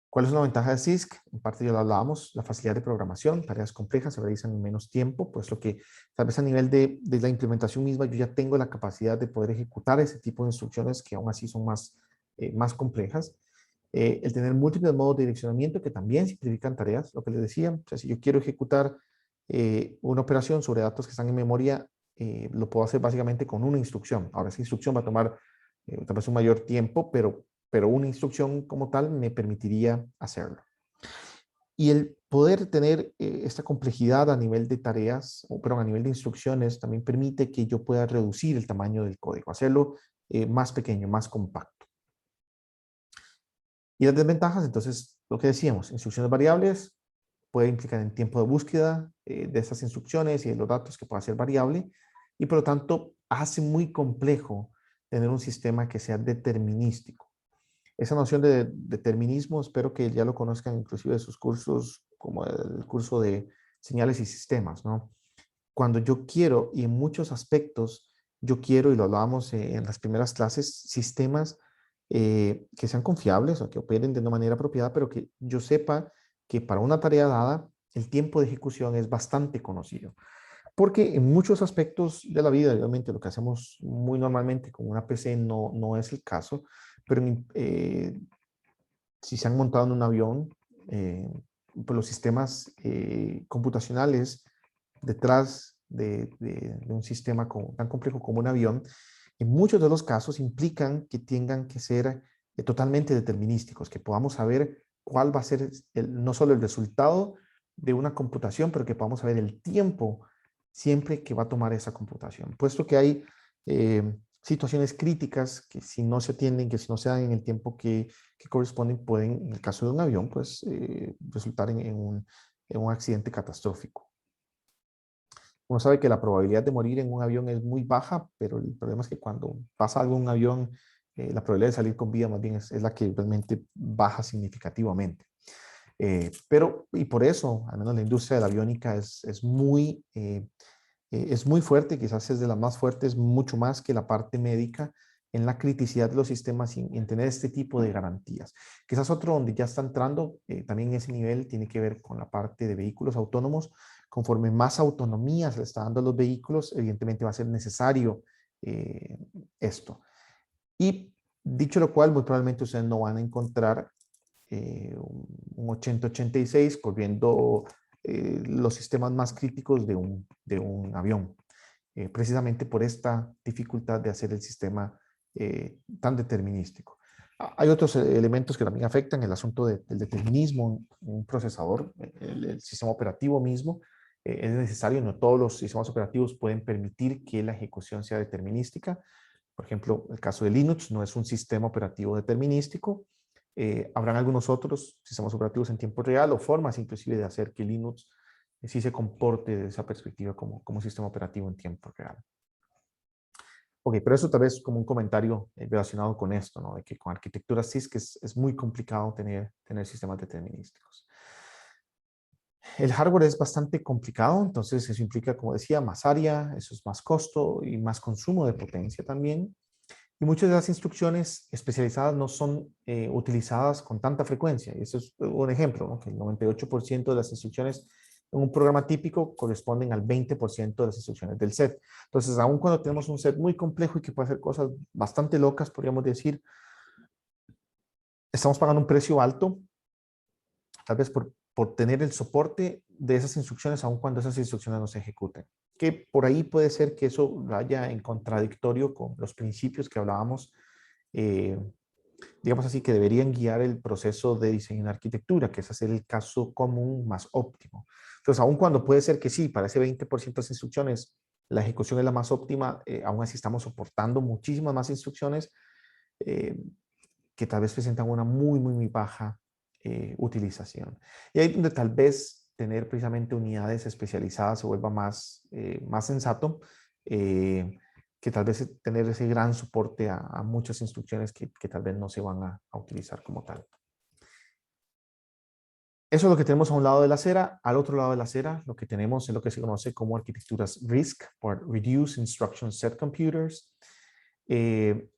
¿Cuál es una ventaja de CISC? En parte ya lo hablábamos, la facilidad de programación, tareas complejas se realizan en menos tiempo, pues lo que tal vez a nivel de la implementación misma yo ya tengo la capacidad de poder ejecutar ese tipo de instrucciones que aún así son más complejas. El tener múltiples modos de direccionamiento que también simplifican tareas, lo que les decía, o sea, si yo quiero ejecutar una operación sobre datos que están en memoria, lo puedo hacer básicamente con una instrucción. Ahora esa instrucción va a tomar tal vez un mayor tiempo, pero una instrucción como tal me permitiría hacerlo. Y el poder tener esta complejidad a nivel de tareas, pero a nivel de instrucciones, también permite que yo pueda reducir el tamaño del código, hacerlo más pequeño, más compacto. Y las desventajas, entonces, lo que decíamos, instrucciones variables puede implicar en tiempo de búsqueda de estas instrucciones y de los datos que pueda ser variable, y por lo tanto hace muy complejo tener un sistema que sea determinístico. Esa noción de determinismo, espero que ya lo conozcan inclusive de sus cursos, como el curso de señales y sistemas, ¿no? Cuando yo quiero, y en muchos aspectos, yo quiero, y lo hablábamos en las primeras clases, sistemas que sean confiables o que operen de una manera apropiada, pero que yo sepa que para una tarea dada, el tiempo de ejecución es bastante conocido. Porque en muchos aspectos de la vida, obviamente lo que hacemos muy normalmente con una PC no es el caso, pero si se han montado en un avión, eh, pues los sistemas computacionales detrás de un sistema tan complejo como un avión, en muchos de los casos implican que tengan que ser totalmente determinísticos, que podamos saber cuál va a ser no solo el resultado de una computación, pero que podamos saber el tiempo siempre que va a tomar esa computación. Puesto que hay situaciones críticas que si no se atienden, que si no se dan en el tiempo que corresponden, pueden, en el caso de un avión, pues resultar en un accidente catastrófico. Uno sabe que la probabilidad de morir en un avión es muy baja, pero el problema es que cuando pasa algo en un avión, la probabilidad de salir con vida más bien es la que realmente baja significativamente. Y por eso, al menos la industria de la aviónica es muy fuerte, quizás es de las más fuertes, mucho más que la parte médica en la criticidad de los sistemas y en tener este tipo de garantías. Quizás otro donde ya está entrando también ese nivel tiene que ver con la parte de vehículos autónomos. Conforme más autonomía se le está dando a los vehículos, evidentemente va a ser necesario eh, esto. Y dicho lo cual, muy probablemente ustedes no van a encontrar un 8086 corriendo los sistemas más críticos de un avión, precisamente por esta dificultad de hacer el sistema tan determinístico. Hay otros elementos que también afectan el asunto del determinismo. Un procesador, el sistema operativo mismo, es necesario, no todos los sistemas operativos pueden permitir que la ejecución sea determinística. Por ejemplo, el caso de Linux no es un sistema operativo determinístico. Habrán algunos otros sistemas operativos en tiempo real o formas inclusive de hacer que Linux sí se comporte de esa perspectiva como un sistema operativo en tiempo real. Ok, pero eso tal vez como un comentario relacionado con esto, ¿no? De que con arquitectura CISC es muy complicado tener sistemas determinísticos. El hardware es bastante complicado, entonces eso implica, como decía, más área, eso es más costo y más consumo de potencia también. Y muchas de las instrucciones especializadas no son utilizadas con tanta frecuencia. Y eso es un ejemplo, ¿no? Que el 98% de las instrucciones en un programa típico corresponden al 20% de las instrucciones del set. Entonces, aun cuando tenemos un set muy complejo y que puede hacer cosas bastante locas, podríamos decir, estamos pagando un precio alto, tal vez por tener el soporte de esas instrucciones, aun cuando esas instrucciones no se ejecuten. Que por ahí puede ser que eso vaya en contradictorio con los principios que hablábamos eh, digamos así, que deberían guiar el proceso de diseño en arquitectura, que es hacer el caso común más óptimo. Entonces, aun cuando puede ser que sí, para ese 20% de las instrucciones, la ejecución es la más óptima, aún así estamos soportando muchísimas más instrucciones eh, que tal vez presentan una muy baja utilización. Y ahí donde tal vez tener precisamente unidades especializadas se vuelva más sensato, que tal vez tener ese gran soporte a muchas instrucciones que tal vez no se van a utilizar como tal. Eso es lo que tenemos a un lado de la acera. Al otro lado de la acera, lo que tenemos es lo que se conoce como arquitecturas RISC, por Reduced Instruction Set Computers. Eh,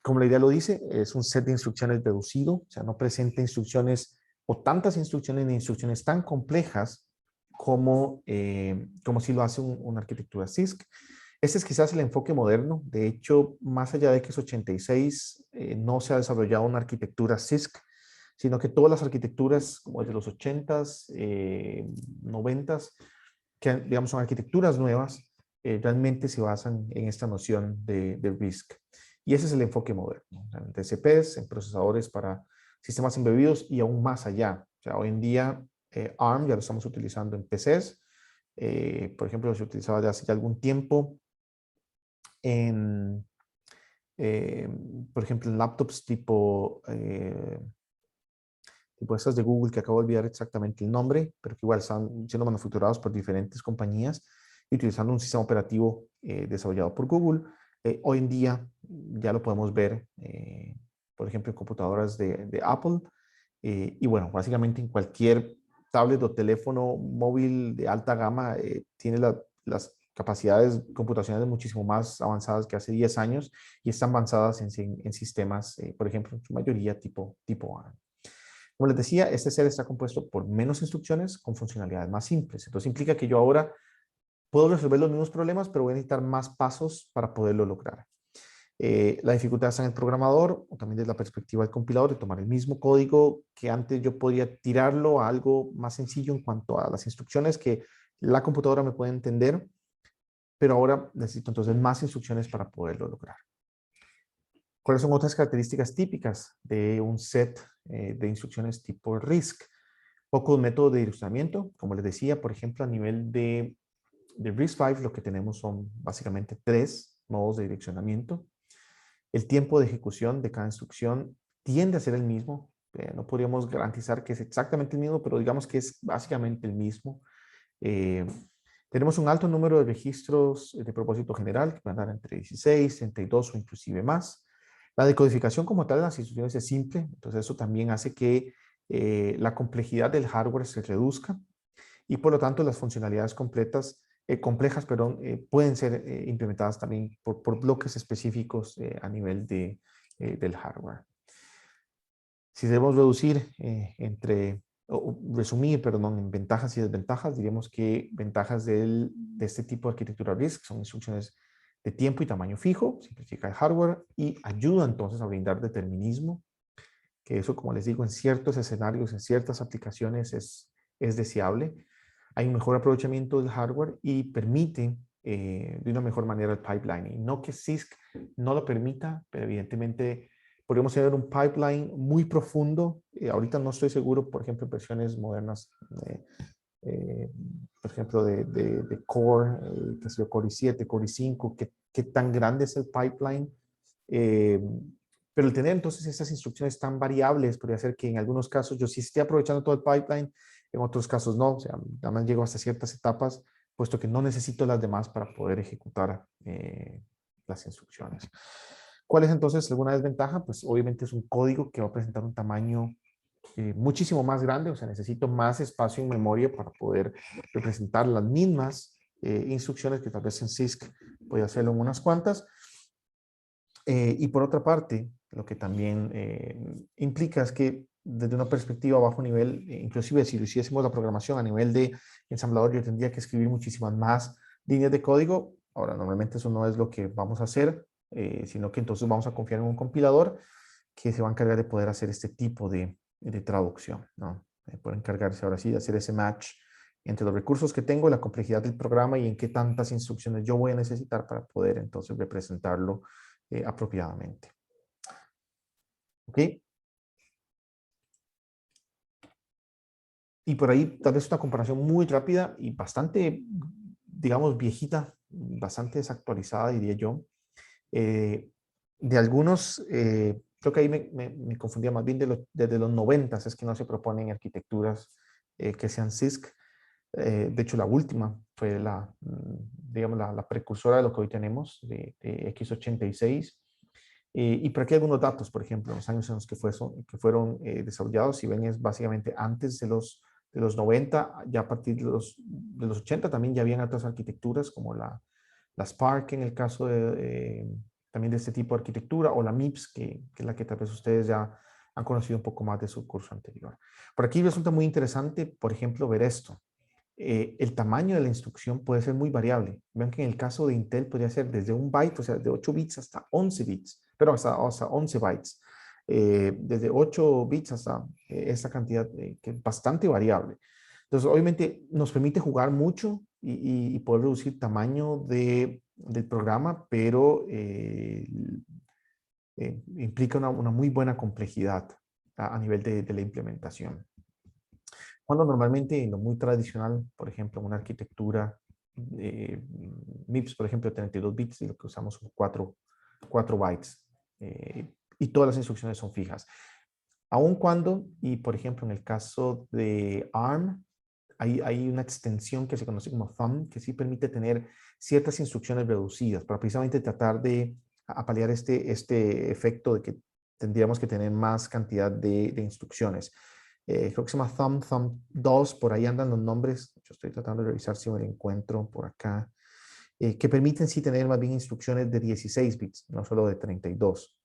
como la idea lo dice, es un set de instrucciones reducido, o sea, no presenta instrucciones o tantas instrucciones ni instrucciones tan complejas como si lo hace una arquitectura CISC. Este es quizás el enfoque moderno. De hecho, más allá de que es 86, no se ha desarrollado una arquitectura CISC, sino que todas las arquitecturas como de los 80s, 90s, que digamos son arquitecturas nuevas, realmente se basan en esta noción de RISC. Y ese es el enfoque moderno, en TCPs, en procesadores para sistemas embebidos y aún más allá. O sea, hoy en día ARM ya lo estamos utilizando en PCs. Por ejemplo, se utilizaba ya hace algún tiempo en, por ejemplo, en laptops tipo estas de Google, que acabo de olvidar exactamente el nombre, pero que igual están siendo manufacturados por diferentes compañías y utilizando un sistema operativo desarrollado por Google. Hoy en día ya lo podemos ver, por ejemplo, en computadoras de Apple. Y bueno, básicamente en cualquier tablet o teléfono móvil de alta gama tiene las capacidades computacionales muchísimo más avanzadas que hace 10 años y están avanzadas en sistemas, por ejemplo, en su mayoría tipo ARM. Como les decía, este set está compuesto por menos instrucciones con funcionalidades más simples. Entonces implica que yo ahora puedo resolver los mismos problemas, pero voy a necesitar más pasos para poderlo lograr. La dificultad está en el programador o también desde la perspectiva del compilador de tomar el mismo código que antes yo podía tirarlo a algo más sencillo en cuanto a las instrucciones que la computadora me puede entender, pero ahora necesito entonces más instrucciones para poderlo lograr. ¿Cuáles son otras características típicas de un set de instrucciones tipo RISC? Pocos métodos de ilustramiento, como les decía, por ejemplo, a nivel de RISC-V lo que tenemos son básicamente 3 modos de direccionamiento. El tiempo de ejecución de cada instrucción tiende a ser el mismo. No podríamos garantizar que es exactamente el mismo, pero digamos que es básicamente el mismo. Eh, Tenemos un alto número de registros de propósito general, que van a dar entre 16, 32 o inclusive más. La decodificación como tal de las instrucciones es simple, entonces eso también hace que la complejidad del hardware se reduzca y por lo tanto las funcionalidades complejas pueden ser implementadas también por bloques específicos a nivel del hardware. Si debemos reducir o resumir, perdón, en ventajas y desventajas, diríamos que ventajas de este tipo de arquitectura RISC son instrucciones de tiempo y tamaño fijo, simplifica el hardware y ayuda entonces a brindar determinismo, que eso, como les digo, en ciertos escenarios, en ciertas aplicaciones es deseable. Hay un mejor aprovechamiento del hardware y permite de una mejor manera el pipelining. No que CISC no lo permita, pero evidentemente podríamos tener un pipeline muy profundo. Ahorita no estoy seguro, por ejemplo, en versiones modernas, eh, por ejemplo, de Core, que es Core i7, Core i5, qué tan grande es el pipeline. Eh, pero el tener entonces estas instrucciones tan variables podría hacer que en algunos casos yo sí esté aprovechando todo el pipeline, en otros casos no, o sea, nada más llego hasta ciertas etapas, puesto que no necesito las demás para poder ejecutar las instrucciones. ¿Cuál es entonces alguna desventaja? Pues obviamente es un código que va a presentar un tamaño muchísimo más grande, o sea, necesito más espacio en memoria para poder representar las mismas instrucciones que tal vez en CISC podía hacerlo en unas cuantas. Y por otra parte, lo que también implica es que desde una perspectiva a bajo nivel, inclusive si lo hiciésemos la programación a nivel de ensamblador, yo tendría que escribir muchísimas más líneas de código. Ahora, normalmente eso no es lo que vamos a hacer, sino que entonces vamos a confiar en un compilador que se va a encargar de poder hacer este tipo de traducción, ¿no? Poder encargarse ahora sí de hacer ese match entre los recursos que tengo, la complejidad del programa y en qué tantas instrucciones yo voy a necesitar para poder entonces representarlo apropiadamente. ¿Ok? Y por ahí tal vez una comparación muy rápida y bastante, digamos, viejita, bastante desactualizada, diría yo. Eh, de algunos, creo que ahí me confundía más bien desde los 90, es que no se proponen arquitecturas que sean CISC. De hecho, la última fue digamos, la precursora de lo que hoy tenemos, de x86. Y por aquí algunos datos, por ejemplo, los años en los que fueron desarrollados, si ven, es básicamente antes de los 90, ya a partir de los 80 también ya habían otras arquitecturas como la Spark en el caso también de este tipo de arquitectura, o la MIPS, que es la que tal vez ustedes ya han conocido un poco más de su curso anterior. Por aquí resulta muy interesante, por ejemplo, ver esto. El tamaño de la instrucción puede ser muy variable. Vean que en el caso de Intel podría ser desde un byte, o sea, de 8 bits hasta 11 bits, pero hasta 11 bytes. Desde 8 bits hasta esta cantidad que es bastante variable. Entonces, obviamente, nos permite jugar mucho y poder reducir tamaño del programa, pero implica una muy buena complejidad a nivel de la implementación. Cuando normalmente en lo muy tradicional, por ejemplo, una arquitectura MIPS, por ejemplo, 32 bits, y lo que usamos son 4 bytes. Y todas las instrucciones son fijas. Aun cuando, y por ejemplo, en el caso de ARM, hay una extensión que se conoce como thumb, que sí permite tener ciertas instrucciones reducidas para precisamente tratar de paliar este efecto de que tendríamos que tener más cantidad de instrucciones. Creo que se llama thumb 2, por ahí andan los nombres. Yo estoy tratando de revisar si me lo encuentro por acá. Que permiten sí tener más bien instrucciones de 16 bits, no solo de 32.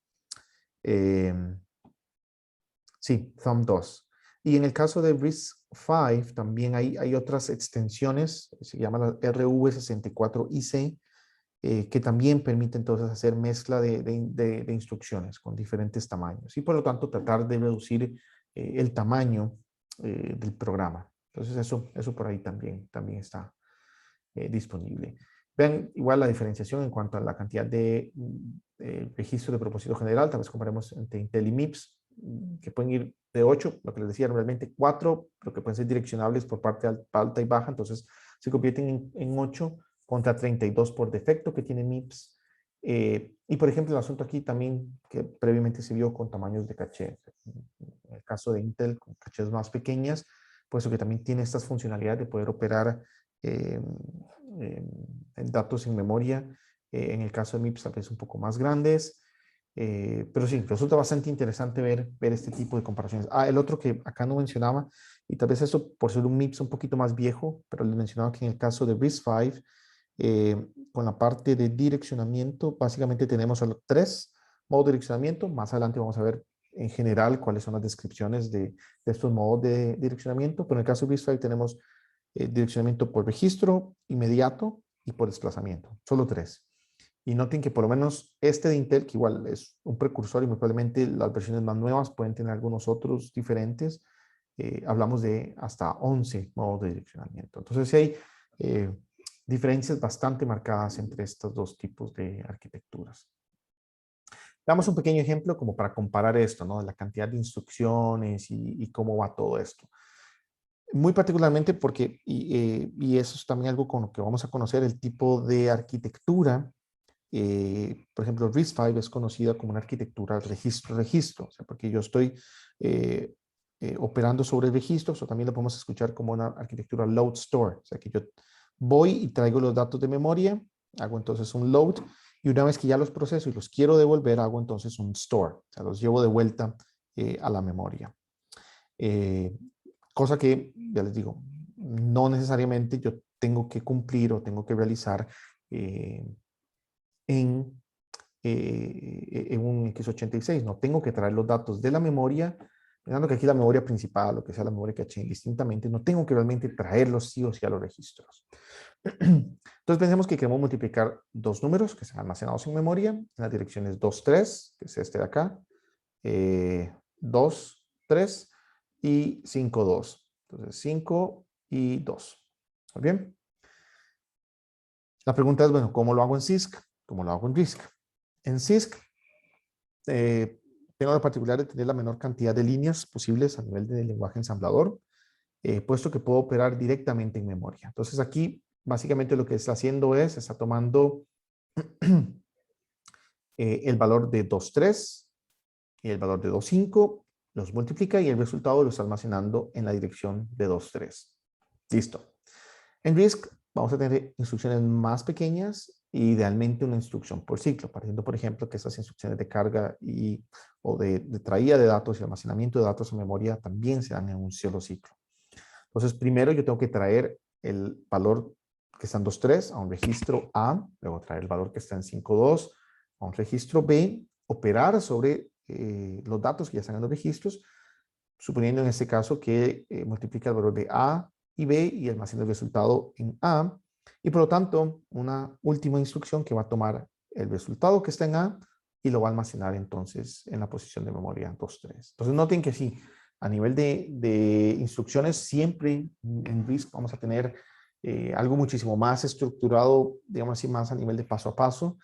Sí, thumb 2. Y en el caso de RISC-V también hay otras extensiones, se llama la RV64IC, que también permite entonces hacer mezcla de instrucciones con diferentes tamaños y por lo tanto tratar de reducir el tamaño del programa. Entonces eso por ahí también está disponible. Vean igual la diferenciación en cuanto a la cantidad de registro de propósito general. Tal vez comparemos entre Intel y MIPS, que pueden ir de 8, lo que les decía, realmente 4, lo que pueden ser direccionables por parte alta y baja, entonces se convierten en 8 contra 32 por defecto que tiene MIPS. Y por ejemplo, el asunto aquí también que previamente se vio con tamaños de caché. En el caso de Intel, con cachés más pequeñas, puesto que también tiene estas funcionalidades de poder operar en datos en memoria. En el caso de MIPS tal vez un poco más grandes. Pero sí, resulta bastante interesante ver este tipo de comparaciones. El otro que acá no mencionaba, y tal vez eso por ser un MIPS un poquito más viejo, pero les mencionaba que en el caso de RISC-V, con la parte de direccionamiento, básicamente tenemos solo 3 modos de direccionamiento. Más adelante vamos a ver en general cuáles son las descripciones de estos modos de direccionamiento, pero en el caso de RISC-V tenemos direccionamiento por registro inmediato y por desplazamiento, solo 3. Y noten que por lo menos este de Intel, que igual es un precursor y muy probablemente las versiones más nuevas pueden tener algunos otros diferentes, hablamos de hasta 11 modos de direccionamiento. Entonces sí hay diferencias bastante marcadas entre estos dos tipos de arquitecturas. Damos un pequeño ejemplo como para comparar esto, ¿no? La cantidad de instrucciones y cómo va todo esto. Muy particularmente porque, y eso es también algo con lo que vamos a conocer, el tipo de arquitectura. Por ejemplo, RISC-V es conocida como una arquitectura registro-registro, o sea, porque yo estoy operando sobre registros, o también lo podemos escuchar como una arquitectura load-store, o sea, que yo voy y traigo los datos de memoria, hago entonces un load, y una vez que ya los proceso y los quiero devolver, hago entonces un store, o sea, los llevo de vuelta a la memoria. Cosa que, ya les digo, no necesariamente yo tengo que cumplir o tengo que realizar en un x86. No tengo que traer los datos de la memoria, pensando que aquí la memoria principal, o que sea la memoria caché indistintamente, no tengo que realmente traerlos sí o sí a los registros. Entonces pensemos que queremos multiplicar dos números que están almacenados en memoria, en las direcciones 2, 3, que es este de acá, 2, 3 y 5, 2. Entonces 5 y 2. ¿Muy bien? La pregunta es, bueno, ¿cómo lo hago en CISC? ¿Cómo lo hago en RISC? En CISC tengo la particularidad de tener la menor cantidad de líneas posibles a nivel del lenguaje ensamblador, puesto que puedo operar directamente en memoria. Entonces aquí básicamente lo que está haciendo está tomando el valor de 2.3 y el valor de 2.5, los multiplica y el resultado lo está almacenando en la dirección de 2.3. Listo. En RISC vamos a tener instrucciones más pequeñas e idealmente una instrucción por ciclo, partiendo por ejemplo que estas instrucciones de carga o de traída de datos y almacenamiento de datos en memoria también se dan en un solo ciclo. Entonces primero yo tengo que traer el valor que está en 2.3 a un registro A, luego traer el valor que está en 5.2 a un registro B, operar sobre los datos que ya están en los registros, suponiendo en este caso que multiplica el valor de A y B y almacena el resultado en A, y por lo tanto una última instrucción que va a tomar el resultado que está en A y lo va a almacenar entonces en la posición de memoria 2.3. Entonces noten que sí, a nivel de instrucciones siempre en RISC vamos a tener algo muchísimo más estructurado, digamos así, más a nivel de paso a paso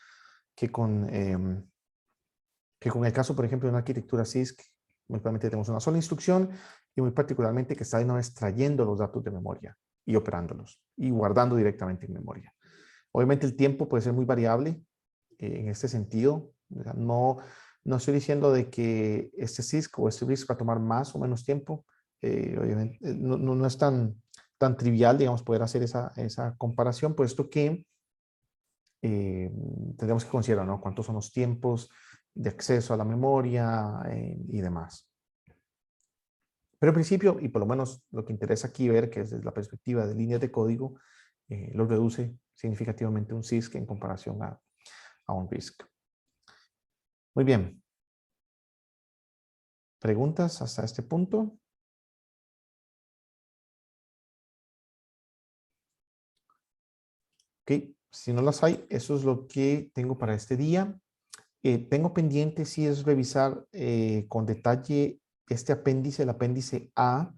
que con el caso, por ejemplo, de una arquitectura CISC. Muy probablemente tenemos una sola instrucción y muy particularmente que está de una vez trayendo los datos de memoria y operándolos y guardando directamente en memoria. Obviamente el tiempo puede ser muy variable en este sentido. O sea, no estoy diciendo de que este CISC o este RISC va a tomar más o menos tiempo. Obviamente, no es tan trivial, digamos, poder hacer esa comparación, puesto que tendríamos que considerar, ¿no? Cuántos son los tiempos de acceso a la memoria y demás. Pero en principio, y por lo menos lo que interesa aquí ver, que es desde la perspectiva de líneas de código, lo reduce significativamente un CISC en comparación a un RISC. Muy bien. ¿Preguntas hasta este punto? Ok, si no las hay, eso es lo que tengo para este día. Tengo pendiente, sí, es revisar con detalle este apéndice, el apéndice A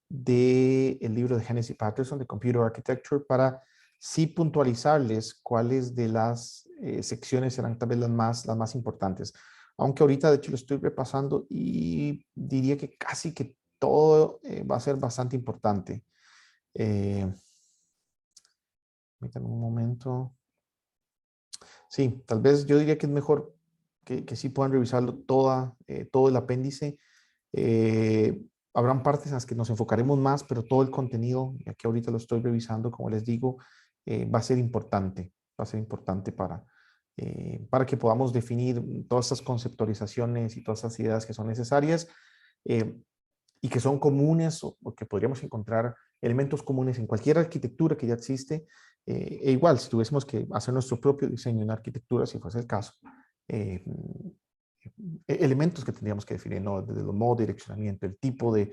del libro de Hennessy Patterson de Computer Architecture, para sí puntualizarles cuáles de las secciones serán tal vez las más importantes. Aunque ahorita, de hecho, lo estoy repasando y diría que casi que todo va a ser bastante importante. Permítanme un momento. Sí, tal vez yo diría que es mejor que sí puedan revisarlo todo el apéndice. Habrán partes en las que nos enfocaremos más, pero todo el contenido, ya que ahorita lo estoy revisando, como les digo, va a ser importante. Va a ser importante para que podamos definir todas estas conceptualizaciones y todas estas ideas que son necesarias eh, y que son comunes o que podríamos encontrar elementos comunes en cualquier arquitectura que ya existe. E igual, si tuviésemos que hacer nuestro propio diseño en arquitectura, si fuese el caso, eh, elementos que tendríamos que definir, ¿no? Desde los modos de direccionamiento, el tipo de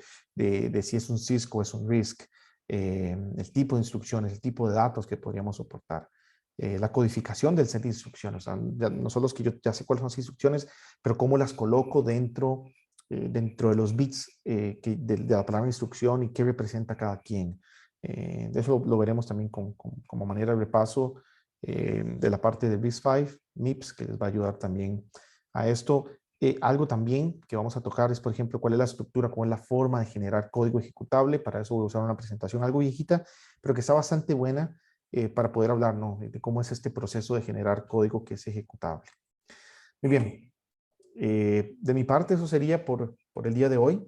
si es un CISC o es un RISC, el tipo de instrucciones, el tipo de datos que podríamos soportar, la codificación del set de instrucciones. O sea, no solo es que yo ya sé cuáles son las instrucciones, pero cómo las coloco dentro de los bits de la palabra instrucción y qué representa cada quien. De eso lo veremos también como manera de repaso de la parte de RISC-V, MIPS, que les va a ayudar también a esto. Algo también que vamos a tocar es, por ejemplo, cuál es la estructura, cuál es la forma de generar código ejecutable. Para eso voy a usar una presentación algo viejita, pero que está bastante buena para poder hablar, ¿no? De cómo es este proceso de generar código que es ejecutable. Muy bien. De mi parte, eso sería por el día de hoy.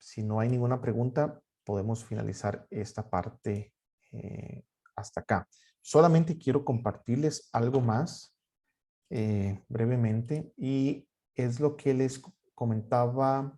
Si no hay ninguna pregunta, podemos finalizar esta parte hasta acá. Solamente quiero compartirles algo más brevemente y es lo que les comentaba